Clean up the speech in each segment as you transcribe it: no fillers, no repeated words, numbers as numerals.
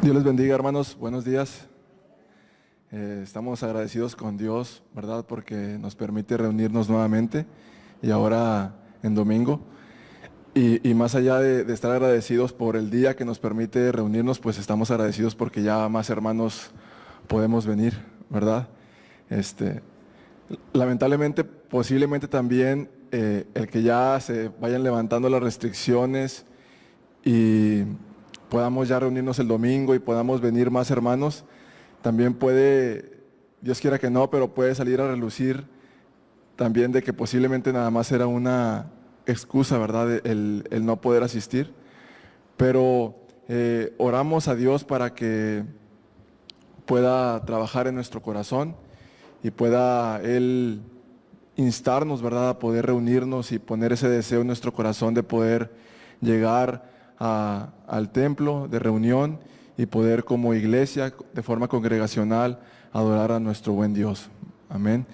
Dios les bendiga, hermanos. Buenos días. Estamos agradecidos con Dios, ¿verdad? Porque nos permite reunirnos nuevamente y ahora en domingo. Y más allá de estar agradecidos por el día que nos permite reunirnos, pues estamos agradecidos porque ya más hermanos podemos venir, ¿verdad? Lamentablemente, posiblemente también el que ya se vayan levantando las restricciones y podamos ya reunirnos el domingo y podamos venir más hermanos, también puede, Dios quiera que no, pero puede salir a relucir también de que posiblemente nada más era una excusa, ¿verdad? El no poder asistir. Pero oramos a Dios para que pueda trabajar en nuestro corazón y pueda Él instarnos, ¿verdad?, a poder reunirnos y poner ese deseo en nuestro corazón de poder llegar al templo de reunión y poder como iglesia, de forma congregacional, adorar a nuestro buen Dios. Amén.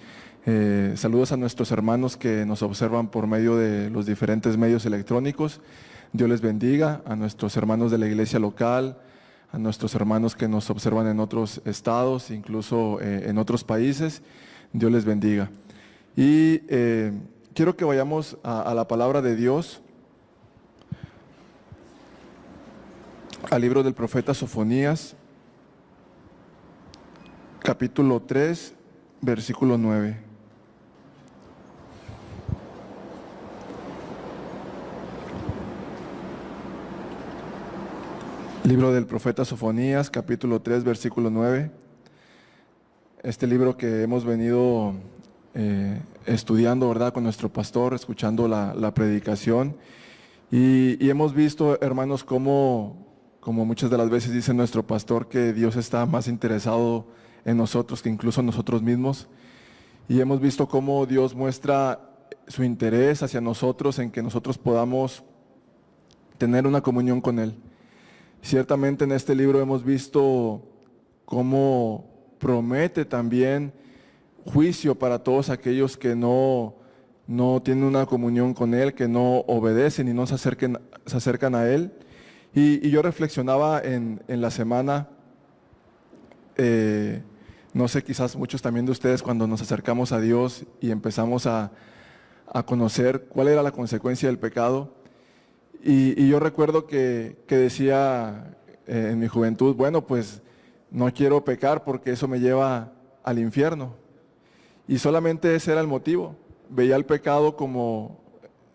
Saludos a nuestros hermanos que nos observan por medio de los diferentes medios electrónicos. Dios les bendiga. A nuestros hermanos de la iglesia local, a nuestros hermanos que nos observan en otros estados, incluso en otros países. Dios les bendiga. Y quiero que vayamos a la palabra de Dios, al libro del profeta Sofonías, capítulo 3, versículo 9. Libro del profeta Sofonías, capítulo 3, versículo 9. Este libro que hemos venido estudiando, ¿verdad?, con nuestro pastor, escuchando la predicación. Y hemos visto, hermanos, como muchas de las veces dice nuestro pastor, que Dios está más interesado en nosotros que incluso nosotros mismos. Y hemos visto cómo Dios muestra su interés hacia nosotros en que nosotros podamos tener una comunión con Él. Ciertamente en este libro hemos visto cómo promete también juicio para todos aquellos que no tienen una comunión con Él, que no obedecen y no se acercan a Él. Y yo reflexionaba en la semana, no sé, quizás muchos también de ustedes, cuando nos acercamos a Dios y empezamos a conocer cuál era la consecuencia del pecado. Y yo recuerdo que decía en mi juventud, bueno, pues no quiero pecar porque eso me lleva al infierno. Y solamente ese era el motivo. Veía el pecado como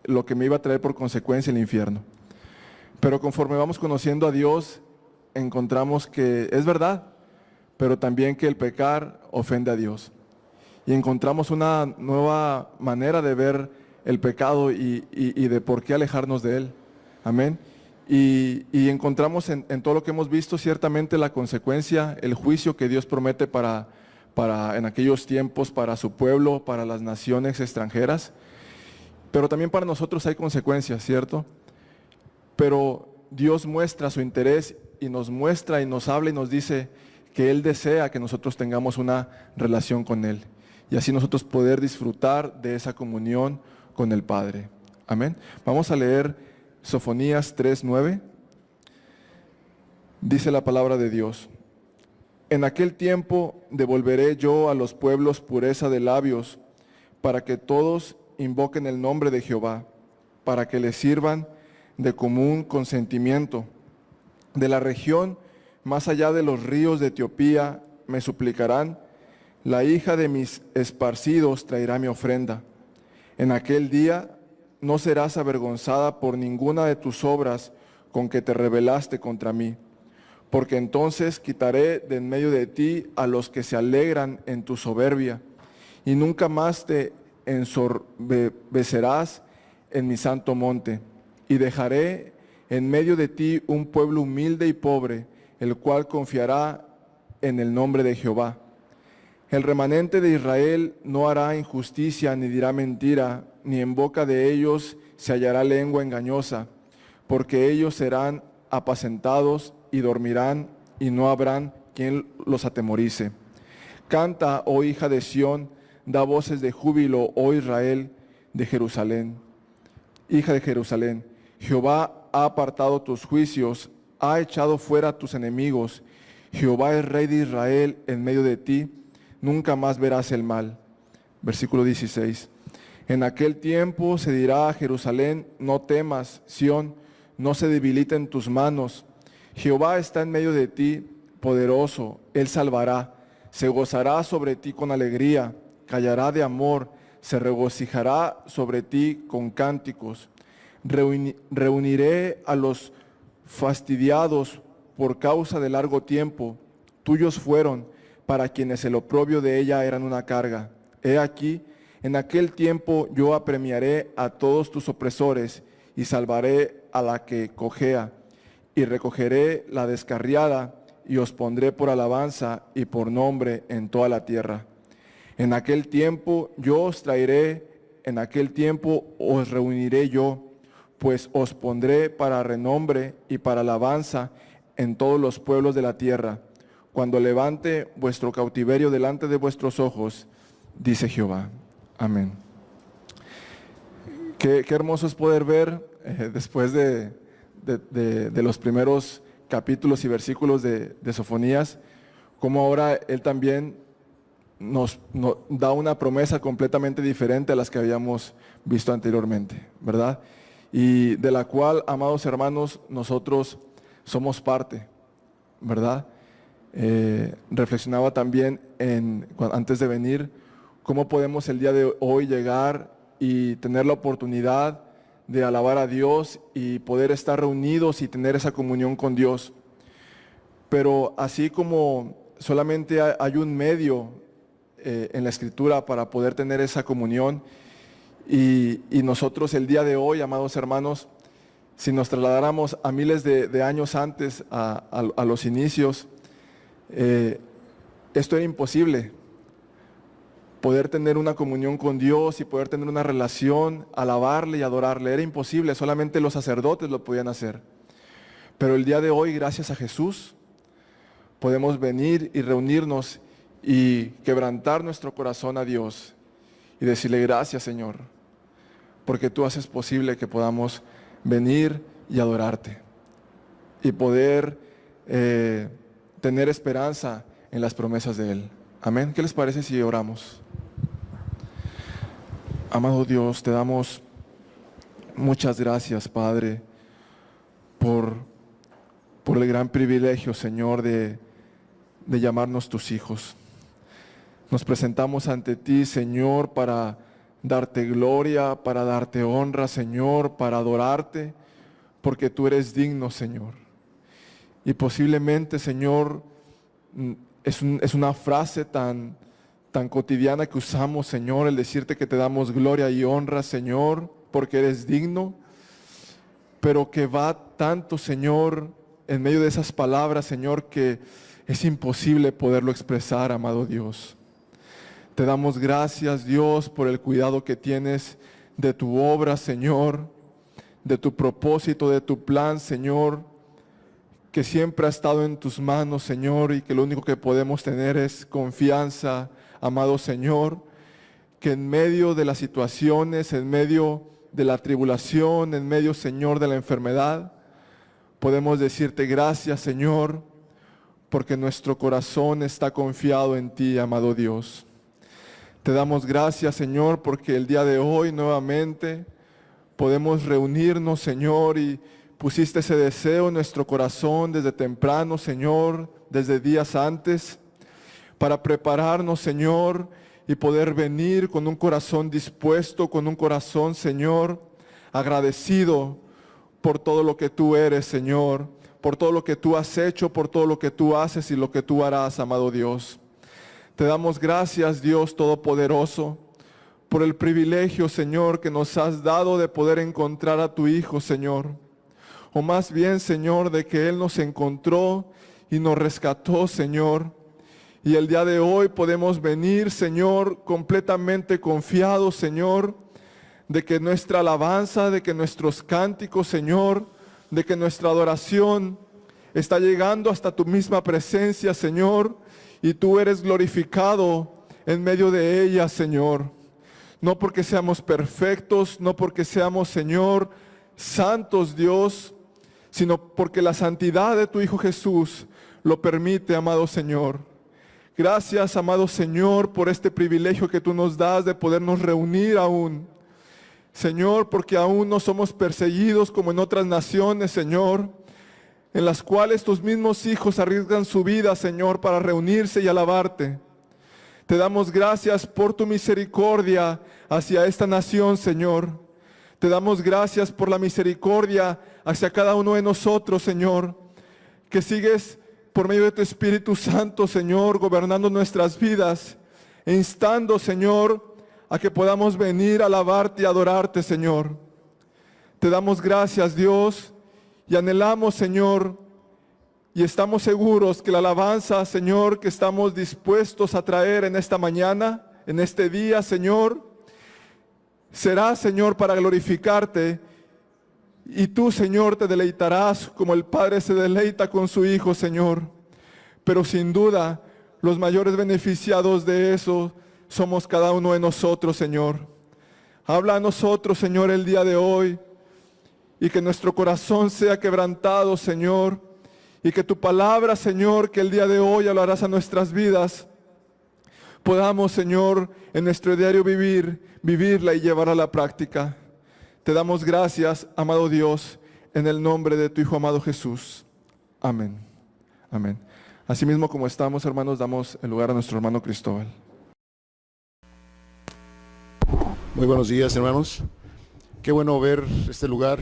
lo que me iba a traer por consecuencia el infierno. Pero conforme vamos conociendo a Dios, encontramos que es verdad, pero también que el pecar ofende a Dios. Y encontramos una nueva manera de ver el pecado y de por qué alejarnos de él. Amén. Y encontramos en todo lo que hemos visto ciertamente la consecuencia, el juicio que Dios promete para en aquellos tiempos, para su pueblo, para las naciones extranjeras. Pero también para nosotros hay consecuencias, ¿cierto? Pero Dios muestra su interés y nos muestra y nos habla y nos dice que Él desea que nosotros tengamos una relación con Él. Y así nosotros poder disfrutar de esa comunión con el Padre. Amén. Vamos a leer Sofonías 3:9. Dice la palabra de Dios: En aquel tiempo devolveré yo a los pueblos pureza de labios, para que todos invoquen el nombre de Jehová, para que les sirvan de común consentimiento. De la región más allá de los ríos de Etiopía me suplicarán, la hija de mis esparcidos traerá mi ofrenda. En aquel día no serás avergonzada por ninguna de tus obras con que te rebelaste contra mí, porque entonces quitaré de en medio de ti a los que se alegran en tu soberbia, y nunca más te ensorbecerás en mi santo monte, y dejaré en medio de ti un pueblo humilde y pobre, el cual confiará en el nombre de Jehová. El remanente de Israel no hará injusticia ni dirá mentira, ni en boca de ellos se hallará lengua engañosa, porque ellos serán apacentados y dormirán, y no habrán quien los atemorice. Canta, oh hija de Sión, da voces de júbilo, oh Israel de Jerusalén. Hija de Jerusalén, Jehová ha apartado tus juicios ha echado fuera a tus enemigos. Jehová es Rey de Israel en medio de ti, nunca más verás el mal. Versículo 16. En aquel tiempo se dirá a Jerusalén, no temas, Sión, no se debilita en tus manos. Jehová está en medio de ti, poderoso, Él salvará. Se gozará sobre ti con alegría, callará de amor, se regocijará sobre ti con cánticos. Reuniré a los fastidiados por causa de largo tiempo. Tuyos fueron, para quienes el oprobio de ella eran una carga. He aquí, en aquel tiempo yo apremiaré a todos tus opresores y salvaré a la que cojea, y recogeré la descarriada y os pondré por alabanza y por nombre en toda la tierra. En aquel tiempo yo os traeré, en aquel tiempo os reuniré yo, pues os pondré para renombre y para alabanza en todos los pueblos de la tierra, cuando levante vuestro cautiverio delante de vuestros ojos, dice Jehová. Amén. Qué hermoso es poder ver después de los primeros capítulos y versículos de Sofonías, cómo ahora Él también nos da una promesa completamente diferente a las que habíamos visto anteriormente, ¿verdad? Y de la cual, amados hermanos, nosotros somos parte, ¿verdad? Reflexionaba también antes de venir, cómo podemos el día de hoy llegar y tener la oportunidad de alabar a Dios y poder estar reunidos y tener esa comunión con Dios. Pero así como solamente hay un medio en la Escritura para poder tener esa comunión, y nosotros el día de hoy, amados hermanos, si nos trasladáramos a miles de años antes, a los inicios, esto era imposible. Poder tener una comunión con Dios y poder tener una relación, alabarle y adorarle, era imposible, solamente los sacerdotes lo podían hacer. Pero el día de hoy, gracias a Jesús, podemos venir y reunirnos y quebrantar nuestro corazón a Dios y decirle gracias, Señor, porque tú haces posible que podamos venir y adorarte y poder tener esperanza en las promesas de Él. Amén. ¿Qué les parece si oramos? Amado Dios, te damos muchas gracias, Padre, por el gran privilegio, Señor, de llamarnos tus hijos. Nos presentamos ante ti, Señor, para darte gloria, para darte honra, Señor, para adorarte, porque tú eres digno, Señor. Y posiblemente, Señor, es una frase tan cotidiana que usamos, Señor, el decirte que te damos gloria y honra, Señor, porque eres digno, pero que va tanto, Señor, en medio de esas palabras, Señor, que es imposible poderlo expresar, amado Dios. Te damos gracias, Dios, por el cuidado que tienes de tu obra, Señor, de tu propósito, de tu plan, Señor, que siempre ha estado en tus manos, Señor, y que lo único que podemos tener es confianza, amado Señor, que en medio de las situaciones, en medio de la tribulación, en medio, Señor, de la enfermedad, podemos decirte gracias, Señor, porque nuestro corazón está confiado en ti, amado Dios. Te damos gracias, Señor, porque el día de hoy nuevamente podemos reunirnos, Señor, y pusiste ese deseo en nuestro corazón desde temprano, Señor, desde días antes, para prepararnos, Señor, y poder venir con un corazón dispuesto, con un corazón, Señor, agradecido por todo lo que tú eres, Señor, por todo lo que tú has hecho, por todo lo que tú haces y lo que tú harás, amado Dios. Te damos gracias, Dios Todopoderoso, por el privilegio, Señor, que nos has dado de poder encontrar a tu Hijo, Señor. O más bien, Señor, de que Él nos encontró y nos rescató, Señor. Y el día de hoy podemos venir, Señor, completamente confiados, Señor, de que nuestra alabanza, de que nuestros cánticos, Señor, de que nuestra adoración está llegando hasta tu misma presencia, Señor, y tú eres glorificado en medio de ella, Señor. No porque seamos perfectos, no porque seamos, Señor, santos, Dios, sino porque la santidad de tu Hijo Jesús lo permite, amado Señor. Gracias, amado Señor, por este privilegio que tú nos das de podernos reunir aún. Señor, porque aún no somos perseguidos como en otras naciones, Señor, en las cuales tus mismos hijos arriesgan su vida, Señor, para reunirse y alabarte. Te damos gracias por tu misericordia hacia esta nación, Señor. Te damos gracias por la misericordia hacia cada uno de nosotros, Señor, que sigues por medio de tu Espíritu Santo, Señor, gobernando nuestras vidas, e instando, Señor, a que podamos venir a alabarte y adorarte, Señor. Te damos gracias, Dios, y anhelamos, Señor, y estamos seguros que la alabanza, Señor, que estamos dispuestos a traer en esta mañana, en este día, Señor, será, Señor, para glorificarte. Y tú, Señor, te deleitarás como el Padre se deleita con su Hijo, Señor. Pero sin duda, los mayores beneficiados de eso somos cada uno de nosotros, Señor. Habla a nosotros, Señor, el día de hoy, y que nuestro corazón sea quebrantado, Señor, y que tu palabra, Señor, que el día de hoy hablarás a nuestras vidas, podamos, Señor, en nuestro diario vivir, vivirla y llevarla a la práctica. Te damos gracias, amado Dios, en el nombre de tu Hijo amado Jesús. Amén. Amén. Asimismo como estamos, hermanos, damos el lugar a nuestro hermano Cristóbal. Muy buenos días, hermanos. Qué bueno ver este lugar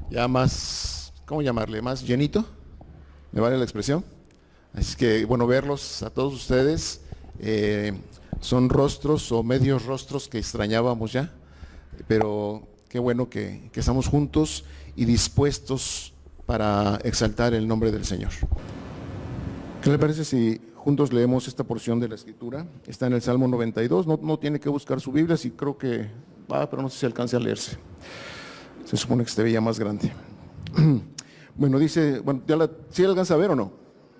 ya más, ¿cómo llamarle? Más llenito, ¿me vale la expresión? Así que bueno verlos a todos ustedes. Son rostros o medios rostros que extrañábamos ya, pero qué bueno que estamos juntos y dispuestos para exaltar el nombre del Señor. ¿Qué le parece si juntos leemos esta porción de la Escritura? Está en el Salmo 92, no tiene que buscar su Biblia, sí creo que va, pero no sé si alcance a leerse. Se supone que se veía más grande. Bueno, dice, bueno, ¿sí alcanza a ver o no?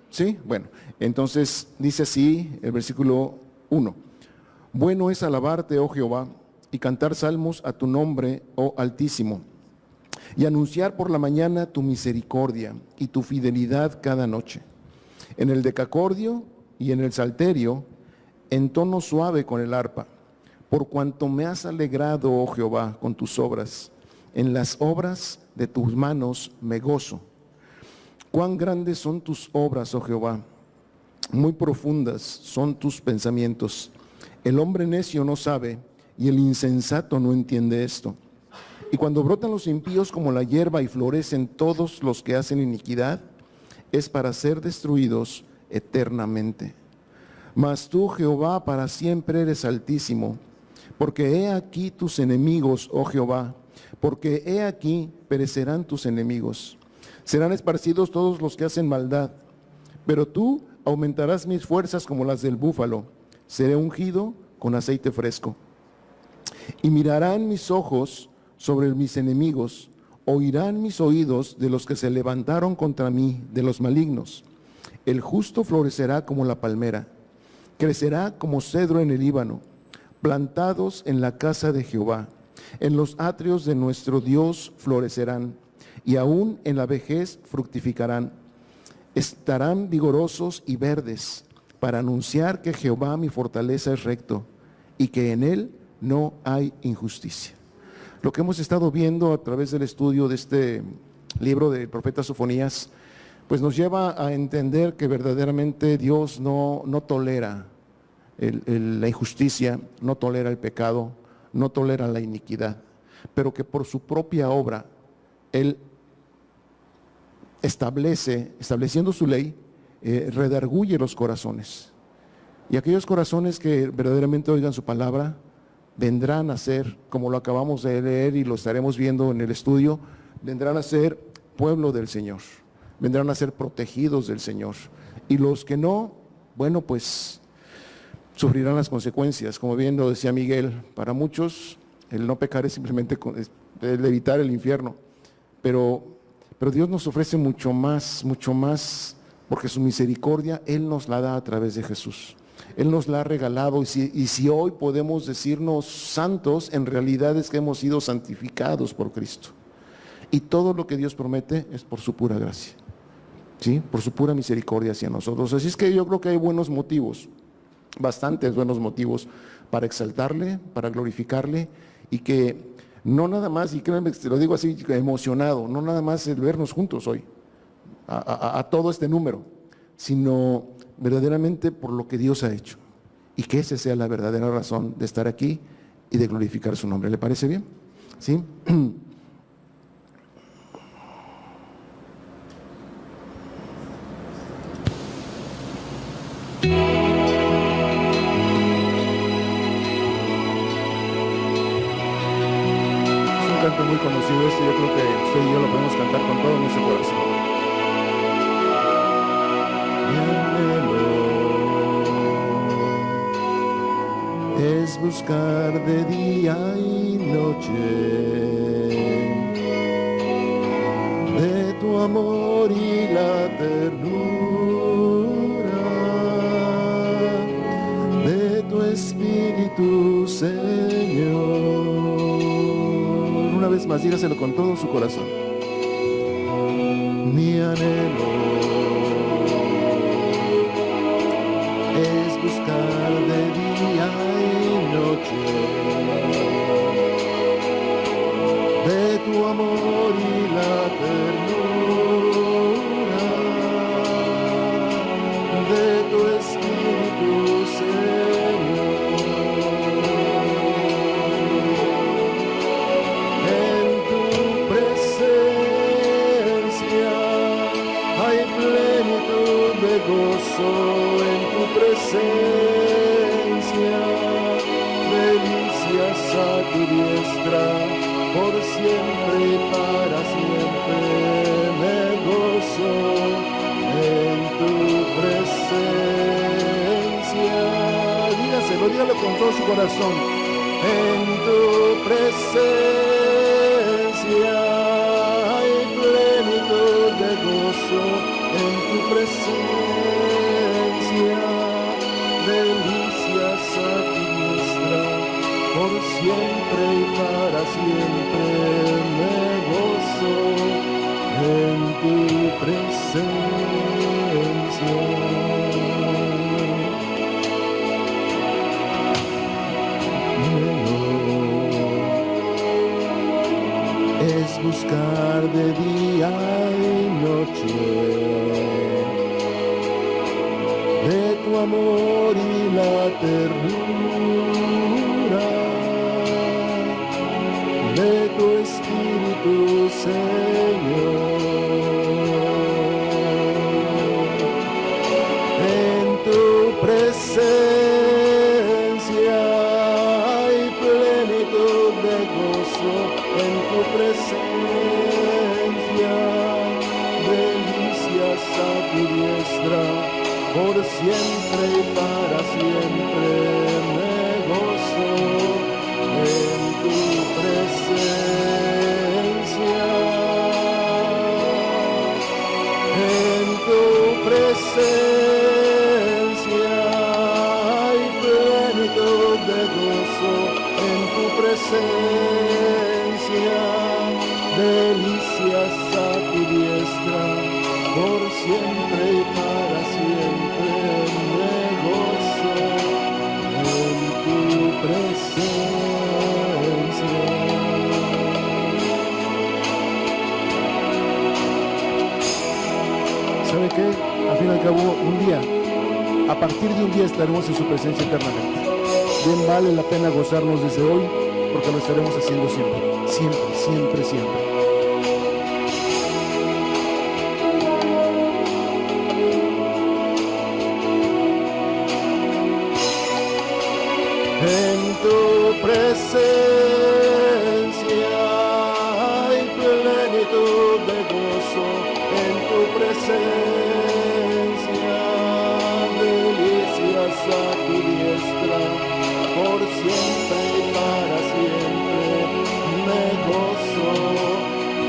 ¿Sí? Bueno, entonces dice así el versículo 1. Bueno es alabarte, oh Jehová, y cantar salmos a tu nombre, oh Altísimo, y anunciar por la mañana tu misericordia y tu fidelidad cada noche. En el decacordio y en el salterio, en tono suave con el arpa, por cuanto me has alegrado, oh Jehová, con tus obras. En las obras de tus manos me gozo. Cuán grandes son tus obras, oh Jehová, muy profundas son tus pensamientos. El hombre necio no sabe, y el insensato no entiende esto. Y cuando brotan los impíos como la hierba y florecen todos los que hacen iniquidad, es para ser destruidos eternamente. Mas tú, Jehová, para siempre eres altísimo, porque he aquí tus enemigos, oh Jehová, porque he aquí perecerán tus enemigos. Serán esparcidos todos los que hacen maldad, pero tú aumentarás mis fuerzas como las del búfalo. Seré ungido con aceite fresco. Y mirarán mis ojos sobre mis enemigos, oirán mis oídos de los que se levantaron contra mí, de los malignos. El justo florecerá como la palmera, crecerá como cedro en el Líbano, plantados en la casa de Jehová. En los atrios de nuestro Dios florecerán, y aún en la vejez fructificarán. Estarán vigorosos y verdes, para anunciar que Jehová mi fortaleza es recto, y que en él no hay injusticia. Lo que hemos estado viendo a través del estudio de este libro del profeta Sofonías, pues nos lleva a entender que verdaderamente Dios no tolera la injusticia, no tolera el pecado, no tolera la iniquidad, pero que por su propia obra, Él estableciendo su ley, redarguye los corazones. Y aquellos corazones que verdaderamente oigan su palabra, vendrán a ser, como lo acabamos de leer y lo estaremos viendo en el estudio, vendrán a ser pueblo del Señor, vendrán a ser protegidos del Señor. Y los que no, bueno, pues sufrirán las consecuencias. Como bien lo decía Miguel, para muchos el no pecar es simplemente el evitar el infierno, pero Dios nos ofrece mucho más, porque su misericordia Él nos la da a través de Jesús. Él nos la ha regalado, y si hoy podemos decirnos santos, en realidad es que hemos sido santificados por Cristo. Y todo lo que Dios promete es por su pura gracia, ¿sí? Por su pura misericordia hacia nosotros. Así es que yo creo que hay buenos motivos, bastantes buenos motivos para exaltarle, para glorificarle, y que no nada más, y créanme, te lo digo así emocionado, no nada más el vernos juntos hoy, a todo este número, sino verdaderamente por lo que Dios ha hecho, y que esa sea la verdadera razón de estar aquí y de glorificar su nombre. ¿Le parece bien? ¿Sí? Canto muy conocido este, yo creo que usted y yo lo podemos cantar con todo nuestro corazón. Mi anhelo es buscar de día y noche de tu amor y la ternura de tu Espíritu, Señor. Una vez más, dígaselo con todo su corazón. Mi anhelo es buscar de día y noche de tu amor y la ternura de tu Espíritu, Señor. Gozo en tu presencia, delicias a tu diestra, por siempre y para siempre me gozo en tu presencia. Dígalo con todo su corazón. En tu presencia hay plenitud de gozo, en tu presencia, delicias a tu diestra, por siempre y para siempre me gozo en tu presencia. Es buscar de día y noche de tu amor y la ternura de tu Espíritu, Señor. En tu presencia hay plenitud de gozo, en tu presencia delicias a tu diestra, por siempre y para siempre me gozo en tu presencia. En tu presencia hay plenitud de gozo, en tu presencia delicias a tu diestra, por siempre y para siempre me gozo en tu presencia. ¿Sabe qué? Al fin y al cabo, un día, a partir de un día estaremos en su presencia eternamente. Bien vale la pena gozarnos desde hoy, porque lo estaremos haciendo siempre, siempre, siempre, siempre. En tu presencia hay plenitud de gozo, en tu presencia delicias a tu diestra, por siempre y para siempre me gozo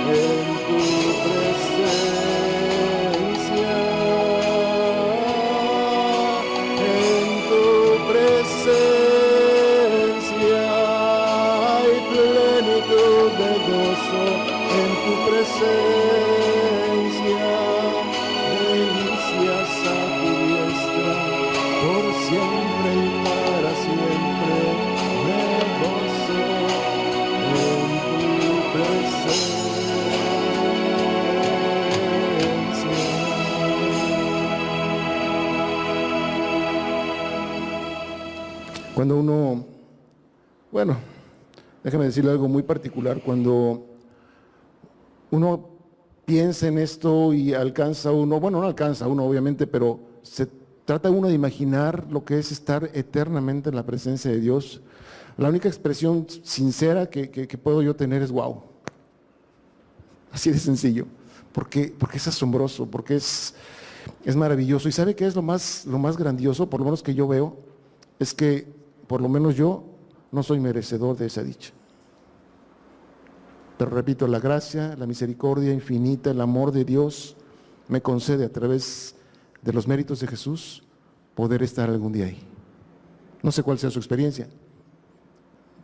en tu presencia. En tu presencia Cuando uno, bueno, déjame decirle algo muy particular, cuando uno piensa en esto y alcanza uno, bueno, no alcanza uno obviamente, pero se trata uno de imaginar lo que es estar eternamente en la presencia de Dios. La única expresión sincera que puedo yo tener es wow. Así de sencillo. Porque es asombroso, porque es maravilloso. ¿Y sabe qué es lo más grandioso? Por lo menos que yo veo, es que por lo menos yo no soy merecedor de esa dicha. Pero repito, la gracia, la misericordia infinita, el amor de Dios me concede a través de los méritos de Jesús poder estar algún día ahí. No sé cuál sea su experiencia,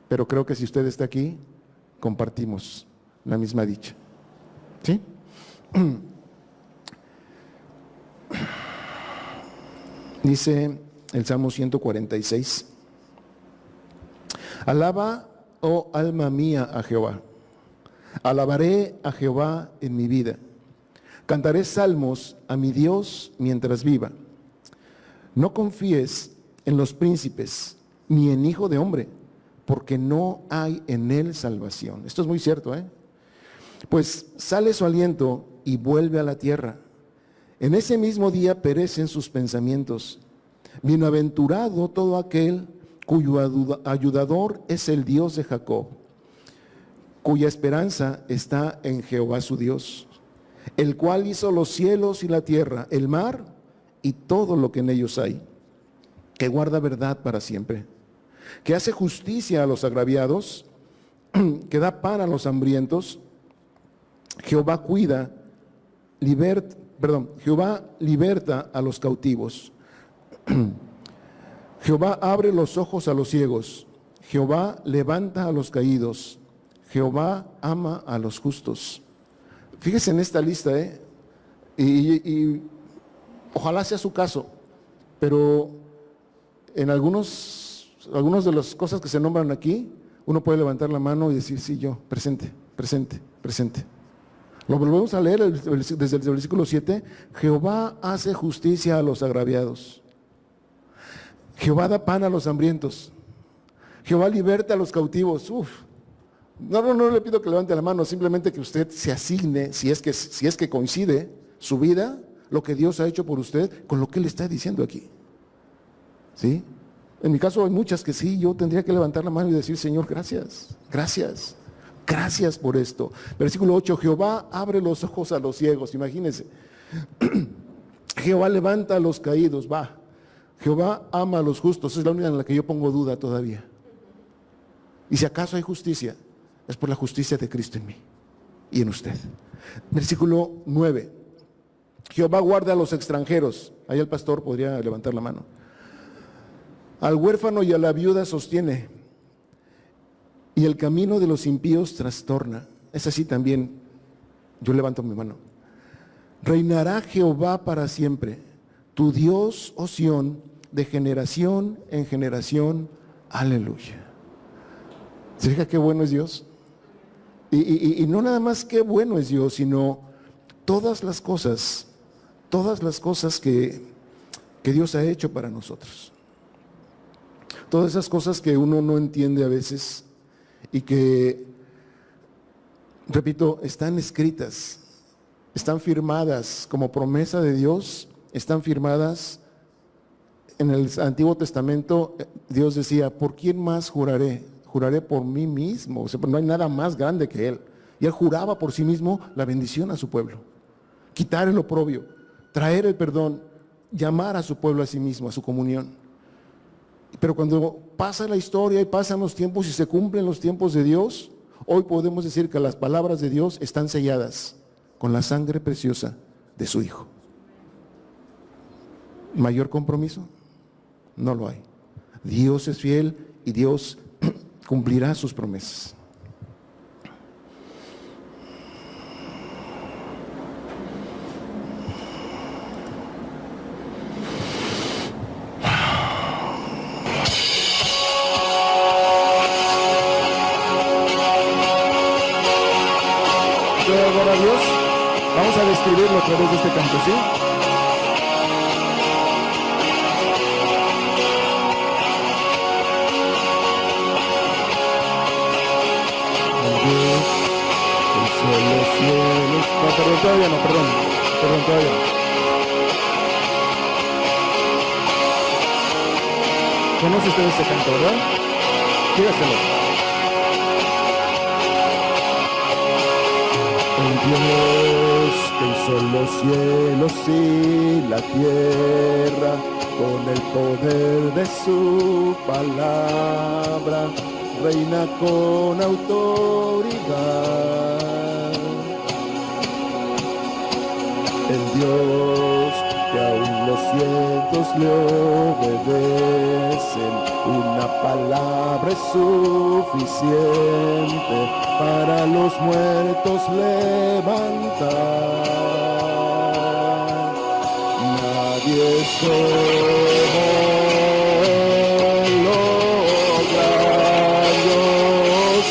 pero creo que si usted está aquí, compartimos la misma dicha. ¿Sí? Dice el Salmo 146, alaba, oh alma mía, a Jehová. Alabaré a Jehová en mi vida. Cantaré salmos a mi Dios mientras viva. No confíes en los príncipes, ni en hijo de hombre, porque no hay en él salvación. Esto es muy cierto, Pues sale su aliento y vuelve a la tierra. En ese mismo día perecen sus pensamientos. Bienaventurado todo aquel cuyo ayudador es el Dios de Jacob, cuya esperanza está en Jehová su Dios, el cual hizo los cielos y la tierra, el mar y todo lo que en ellos hay, que guarda verdad para siempre, que hace justicia a los agraviados, que da pan a los hambrientos. Jehová Jehová liberta a los cautivos. Jehová abre los ojos a los ciegos. Jehová levanta a los caídos. Jehová ama a los justos. Fíjese en esta lista, y ojalá sea su caso, pero en algunas de las cosas que se nombran aquí, uno puede levantar la mano y decir, sí, yo, presente, presente, presente. Lo volvemos a leer desde el versículo 7, Jehová hace justicia a los agraviados. Jehová da pan a los hambrientos. Jehová liberta a los cautivos. No le pido que levante la mano, simplemente que usted se asigne, si es que coincide su vida, lo que Dios ha hecho por usted, con lo que Él está diciendo aquí. ¿Sí? En mi caso hay muchas que sí, yo tendría que levantar la mano y decir, Señor, gracias, gracias, gracias por esto. Versículo 8, Jehová abre los ojos a los ciegos, imagínense. Jehová levanta a los caídos, Jehová ama a los justos, es la única en la que yo pongo duda todavía. Y si acaso hay justicia, es por la justicia de Cristo en mí y en usted. Versículo 9, Jehová guarda a los extranjeros. Ahí el pastor podría levantar la mano. Al huérfano y a la viuda sostiene, y el camino de los impíos trastorna. Es así también, yo levanto mi mano. Reinará Jehová para siempre, tu Dios, oh Sión, de generación en generación. Aleluya. ¿Se fija qué bueno es Dios? Y no nada más qué bueno es Dios, sino todas las cosas que Dios ha hecho para nosotros. Todas esas cosas que uno no entiende a veces y que, repito, están escritas, están firmadas como promesa de Dios, están firmadas en el Antiguo Testamento. Dios decía, ¿por quién más juraré? Juraré por mí mismo. O sea, no hay nada más grande que Él. Y Él juraba por sí mismo la bendición a su pueblo, quitar el oprobio, traer el perdón, llamar a su pueblo a sí mismo, a su comunión. Pero cuando pasa la historia y pasan los tiempos y se cumplen los tiempos de Dios, hoy podemos decir que las palabras de Dios están selladas con la sangre preciosa de su Hijo. ¿Mayor compromiso? No lo hay. Dios es fiel y Dios cumplirá sus promesas. Gloria a Dios. Vamos a describirlo a través de este canto, ¿sí? todavía no, perdón, todavía no. ¿Conoce usted este canto, verdad? Dígaselo. El Dios que hizo los cielos y la tierra, con el poder de su palabra, reina con autoridad. El Dios que aún los cielos le obedecen, una palabra es suficiente para los muertos levantar. Nadie es como yo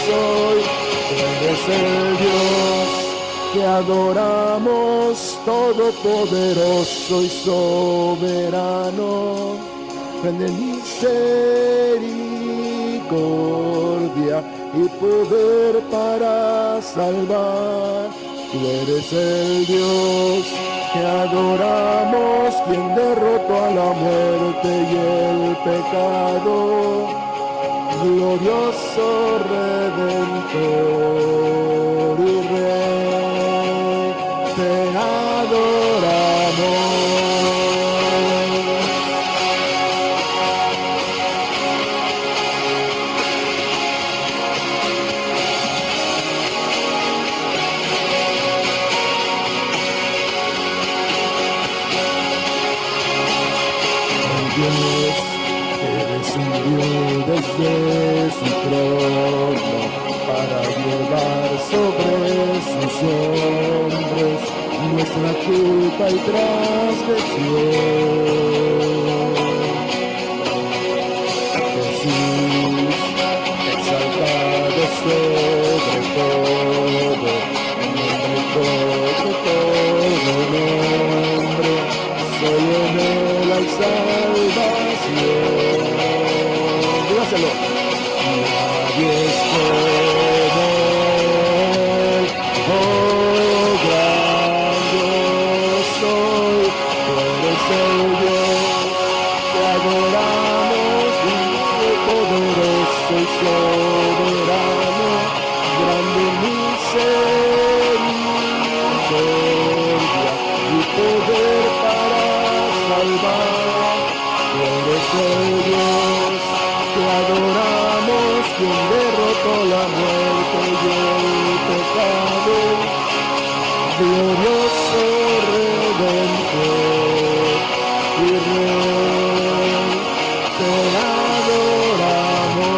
soy, eres el Dios que adoramos, todopoderoso y soberano, de misericordia y poder para salvar. Tú eres el Dios que adoramos, quien derrotó a la muerte y el pecado, glorioso Redentor y Rey, te adoramos. Dios, eres un Dios desde su trono para llevar sobre sus hombros nuestra culpa y transgresión. Jesús, exaltado sobre todo, nombre sobre todo nombre, solo en él hay salvación. Dígaselo. Nadie es como él, oh gran Dios soy, tú eres el Dios que adoramos, poderoso y soberano, grande misericordia y poder para salvar. Tú eres el Dios que adoramos, quien derrotó la muerte y el pecado, glorioso Redentor y Rey, te adoramos.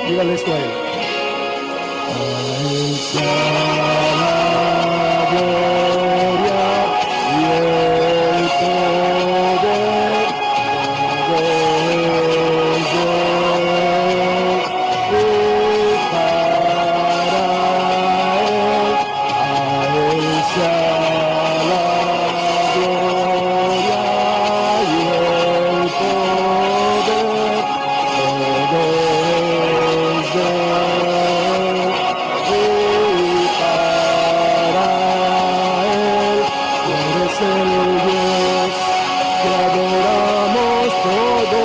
Dígale esto a él. A él sea la gloria y el poder desde y para él. A él sea la gloria y el poder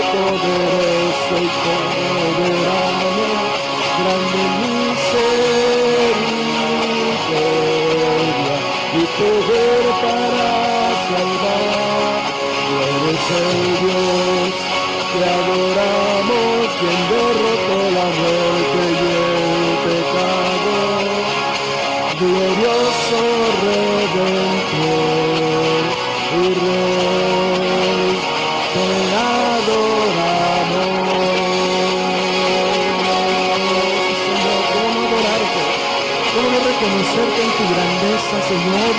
todopoderoso y soberano, grande misericordia y poder para salvar. Tú eres el Dios que adoramos, quien derrotó la muerte y el pecado, glorioso Redentor y Rey, te adoramos. Señor, ¿cómo adorarte? ¿Cómo no reconocerte en tu grandeza, Señor?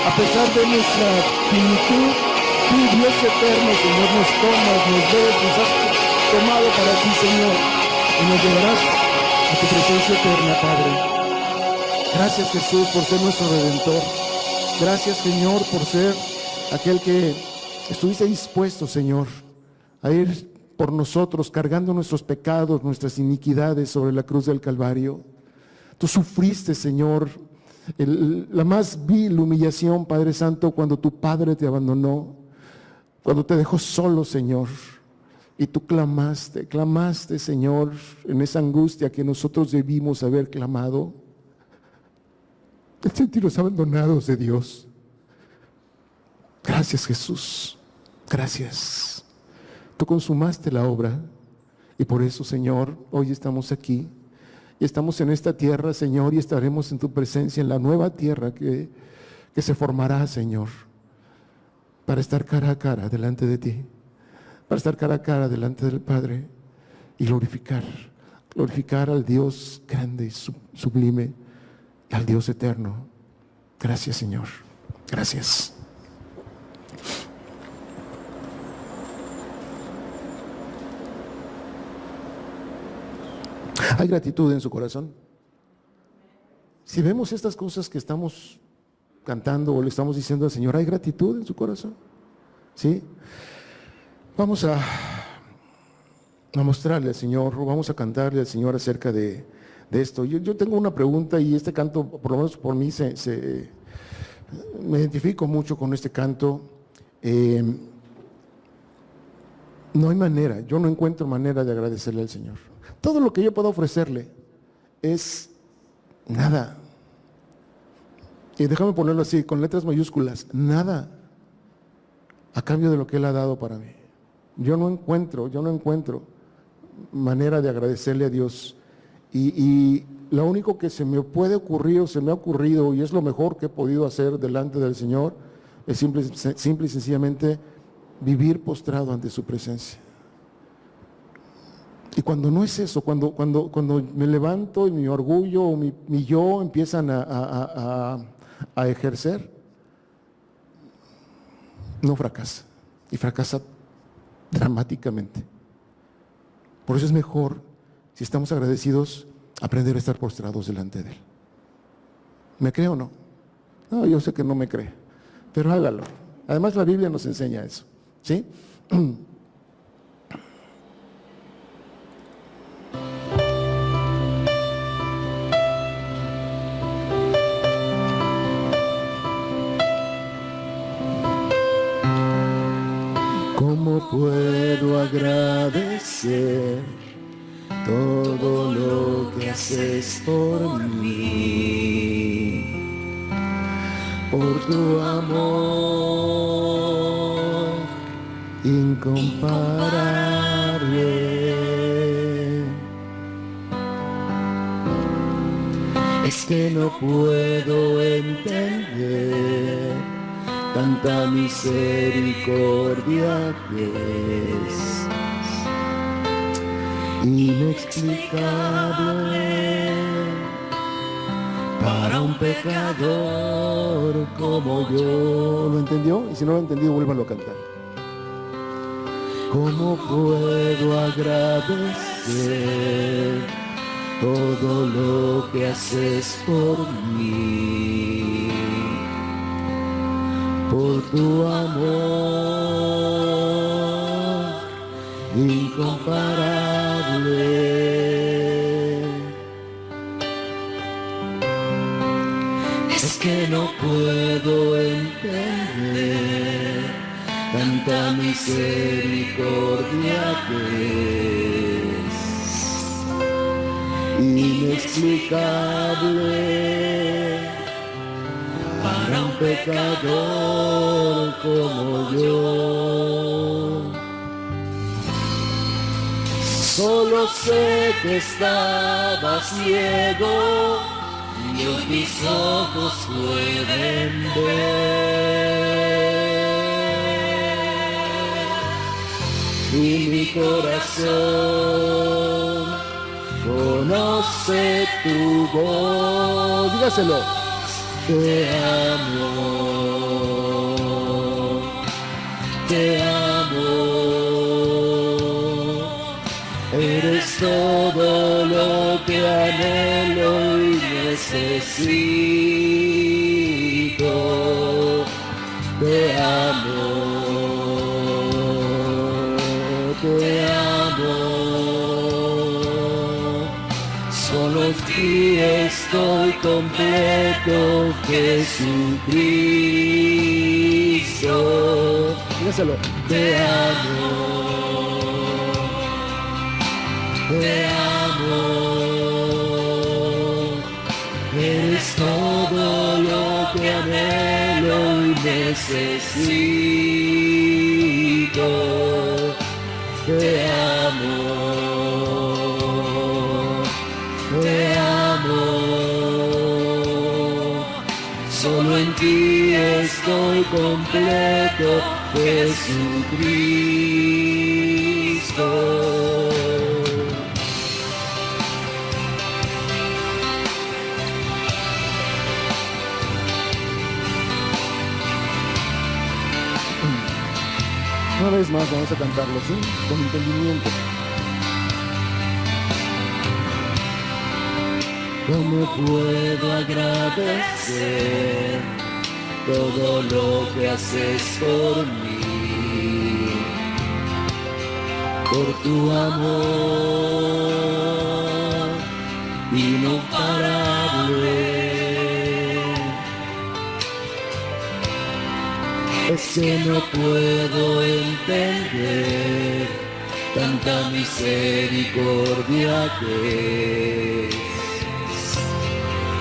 A pesar de nuestra finitud, tú, Dios eterno, Señor, nos tomas, nos ves, nos has tomado para ti, Señor, y nos llevarás a tu presencia eterna, Padre. Gracias, Jesús, por ser nuestro Redentor. Gracias, Señor, por ser aquel que estuviste dispuesto, Señor, a ir por nosotros, cargando nuestros pecados, nuestras iniquidades sobre la cruz del Calvario. Tú sufriste, Señor, la más vil humillación, Padre Santo, cuando tu Padre te abandonó, cuando te dejó solo, Señor. Y tú clamaste, Señor, en esa angustia que nosotros debimos haber clamado, de sentirnos abandonados de Dios. Gracias, Jesús. Gracias. Tú consumaste la obra y por eso, Señor, hoy estamos aquí. Y estamos en esta tierra, Señor, y estaremos en tu presencia en la nueva tierra que se formará, Señor, para estar cara a cara delante de ti, para estar cara a cara delante del Padre y glorificar al Dios grande y sublime, al Dios eterno. Gracias, Señor. Gracias. ¿Hay gratitud en su corazón? Si vemos estas cosas que estamos cantando o le estamos diciendo al Señor, ¿hay gratitud en su corazón? ¿Sí? Vamos a mostrarle al Señor, o vamos a cantarle al Señor acerca de esto. Yo tengo una pregunta y este canto, por lo menos por mí, me identifico mucho con este canto. No hay manera, yo no encuentro manera de agradecerle al Señor. Todo lo que yo puedo ofrecerle es nada. Y déjame ponerlo así, con letras mayúsculas, nada, a cambio de lo que Él ha dado para mí. Yo no encuentro manera de agradecerle a Dios. Y lo único que se me puede ocurrir o se me ha ocurrido, y es lo mejor que he podido hacer delante del Señor, es simple y sencillamente vivir postrado ante su presencia. Y cuando no es eso, cuando me levanto y mi orgullo o mi yo empiezan a ejercer, no fracasa. Y fracasa dramáticamente. Por eso es mejor, si estamos agradecidos, aprender a estar postrados delante de Él. ¿Me cree o no? No, yo sé que no me cree, pero hágalo. Además la Biblia nos enseña eso, ¿sí? ¿Cómo puedo agradecer todo lo que haces por mí? Por tu amor incomparable. Es que no puedo entender tanta misericordia que es inexplicable para un pecador como yo. ¿Lo entendió? Y si no lo entendió, vuélvanlo a cantar. ¿Cómo puedo agradecer todo lo que haces por mí? Por tu amor incomparable. Es que no puedo entender tanta misericordia que es inexplicable para un pecador como yo. Solo sé que estaba ciego y hoy mis ojos pueden ver y mi corazón conoce tu voz. Dígaselo. Te amo, eres todo lo que anhelo y necesito. te amo, te amo. Solo en ti estoy completo, Jesucristo. Dígaselo. Te amo, te amo. Eres todo lo que anhelo y necesito. Te amo, te amo. Solo en ti estoy completo, Jesucristo. Una vez más vamos a cantarlo, ¿sí? Con entendimiento. ¿Cómo puedo agradecer todo lo que haces por mí? Por tu amor incomparable. Es que no puedo entender tanta misericordia que es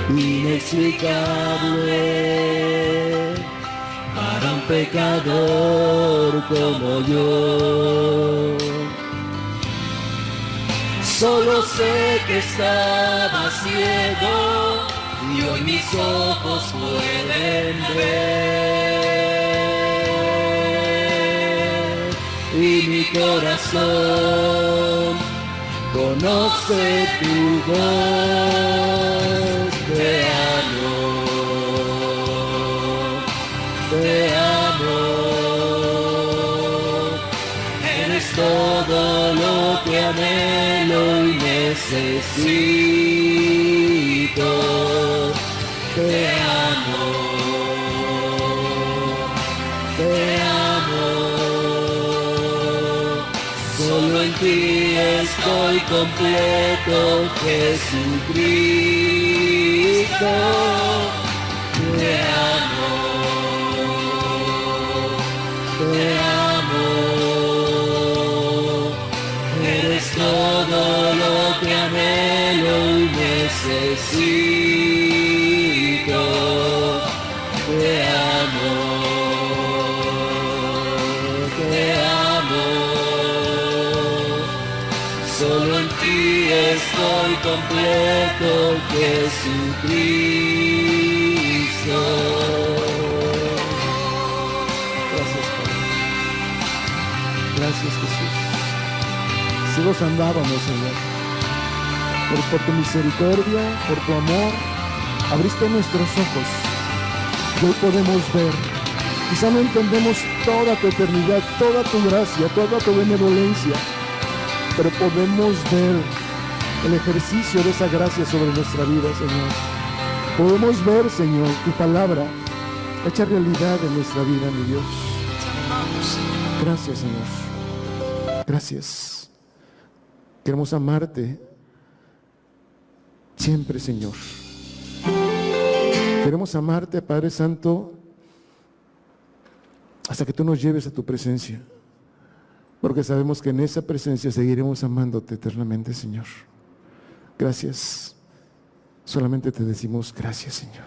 inexplicable para un pecador como yo. Solo sé que estaba ciego y hoy mis ojos pueden ver. Y mi corazón conoce tu voz. Te amo, te amo. Eres todo lo que anhelo y necesito. Te amo, te amo. Solo en ti estoy completo, Jesucristo. Te amo, te amo. Eres todo lo que anhelo y necesito. Te amo, te amo. Solo en ti estoy completo, Jesucristo. Gracias, Padre. Gracias, Jesús. Ciegos andábamos, Señor. Por tu misericordia, por tu amor, abriste nuestros ojos. Y hoy podemos ver. Quizá no entendemos toda tu eternidad, toda tu gracia, toda tu benevolencia, pero podemos ver el ejercicio de esa gracia sobre nuestra vida, Señor. Podemos ver, Señor, tu palabra hecha realidad en nuestra vida, mi Dios. Gracias, Señor. Gracias. Queremos amarte siempre, Señor. Queremos amarte, Padre Santo, hasta que tú nos lleves a tu presencia. Porque sabemos que en esa presencia seguiremos amándote eternamente, Señor. Gracias. Solamente te decimos gracias, Señor.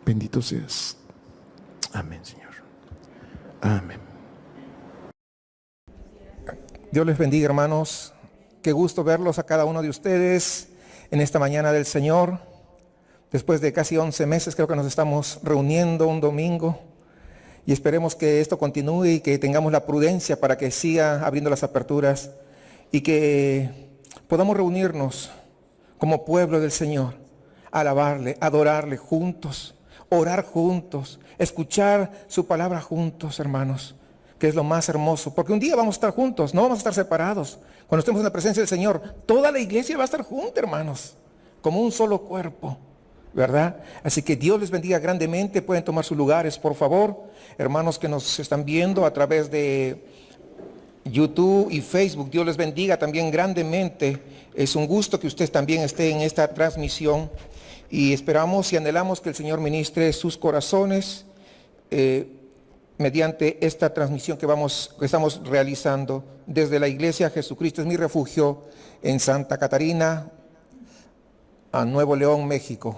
Bendito seas. Amén, Señor. Amén. Dios les bendiga, hermanos. Qué gusto verlos a cada uno de ustedes en esta mañana del Señor. Después de casi 11 meses creo que nos estamos reuniendo un domingo. Y esperemos que esto continúe y que tengamos la prudencia para que siga abriendo las aperturas y que podamos reunirnos como pueblo del Señor, alabarle, adorarle juntos, orar juntos, escuchar su palabra juntos, hermanos, que es lo más hermoso. Porque un día vamos a estar juntos, no vamos a estar separados. Cuando estemos en la presencia del Señor, toda la iglesia va a estar junta, hermanos, como un solo cuerpo, ¿verdad? Así que Dios les bendiga grandemente. Pueden tomar sus lugares, por favor. Hermanos que nos están viendo a través de YouTube y Facebook, Dios les bendiga también grandemente. Es un gusto que usted también esté en esta transmisión y esperamos y anhelamos que el Señor ministre sus corazones mediante esta transmisión que estamos realizando desde la Iglesia Jesucristo es mi refugio en Santa Catarina, a Nuevo León, México.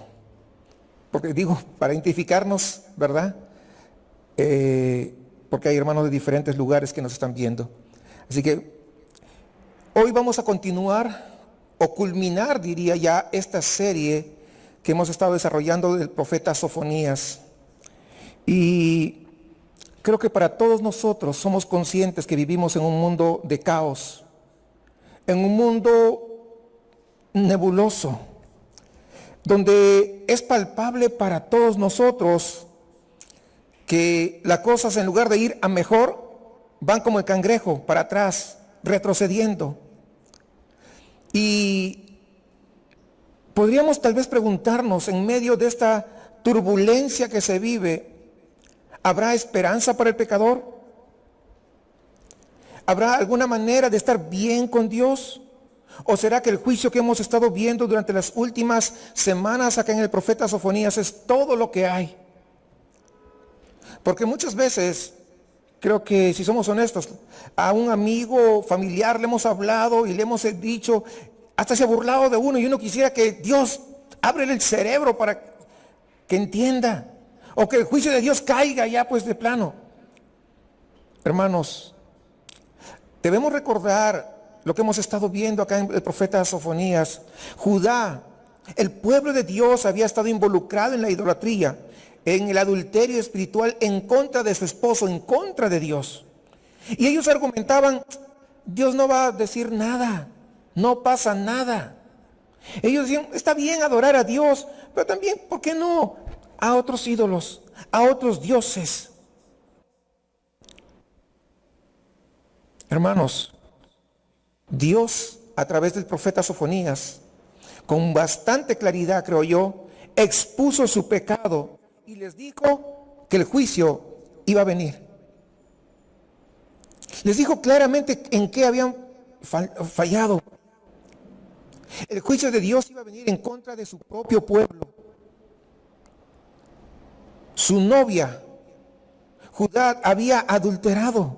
Porque digo, para identificarnos, ¿verdad? Porque hay hermanos de diferentes lugares que nos están viendo. Así que hoy vamos a continuar o culminar, diría ya, esta serie que hemos estado desarrollando del profeta Sofonías. Y creo que para todos nosotros somos conscientes que vivimos en un mundo de caos, en un mundo nebuloso, donde es palpable para todos nosotros que las cosas, en lugar de ir a mejor, van como el cangrejo, para atrás, retrocediendo. Y podríamos tal vez preguntarnos, en medio de esta turbulencia que se vive, ¿habrá esperanza para el pecador? ¿Habrá alguna manera de estar bien con Dios? ¿O será que el juicio que hemos estado viendo durante las últimas semanas acá en el profeta Sofonías es todo lo que hay? Porque muchas veces, creo que si somos honestos, a un amigo familiar le hemos hablado y le hemos dicho, hasta se ha burlado de uno y uno quisiera que Dios ábrele el cerebro para que entienda, o que el juicio de Dios caiga ya pues de plano. Hermanos, debemos recordar lo que hemos estado viendo acá en el profeta Sofonías. Judá, el pueblo de Dios, había estado involucrado en la idolatría, en el adulterio espiritual en contra de su esposo, en contra de Dios. Y ellos argumentaban, Dios no va a decir nada, no pasa nada. Ellos decían, está bien adorar a Dios, pero también, ¿por qué no a otros ídolos, a otros dioses? Hermanos, Dios, a través del profeta Sofonías, con bastante claridad, creo yo, expuso su pecado y les dijo que el juicio iba a venir. Les dijo claramente en qué habían fallado. El juicio de Dios iba a venir en contra de su propio pueblo. Su novia, Judá, había adulterado.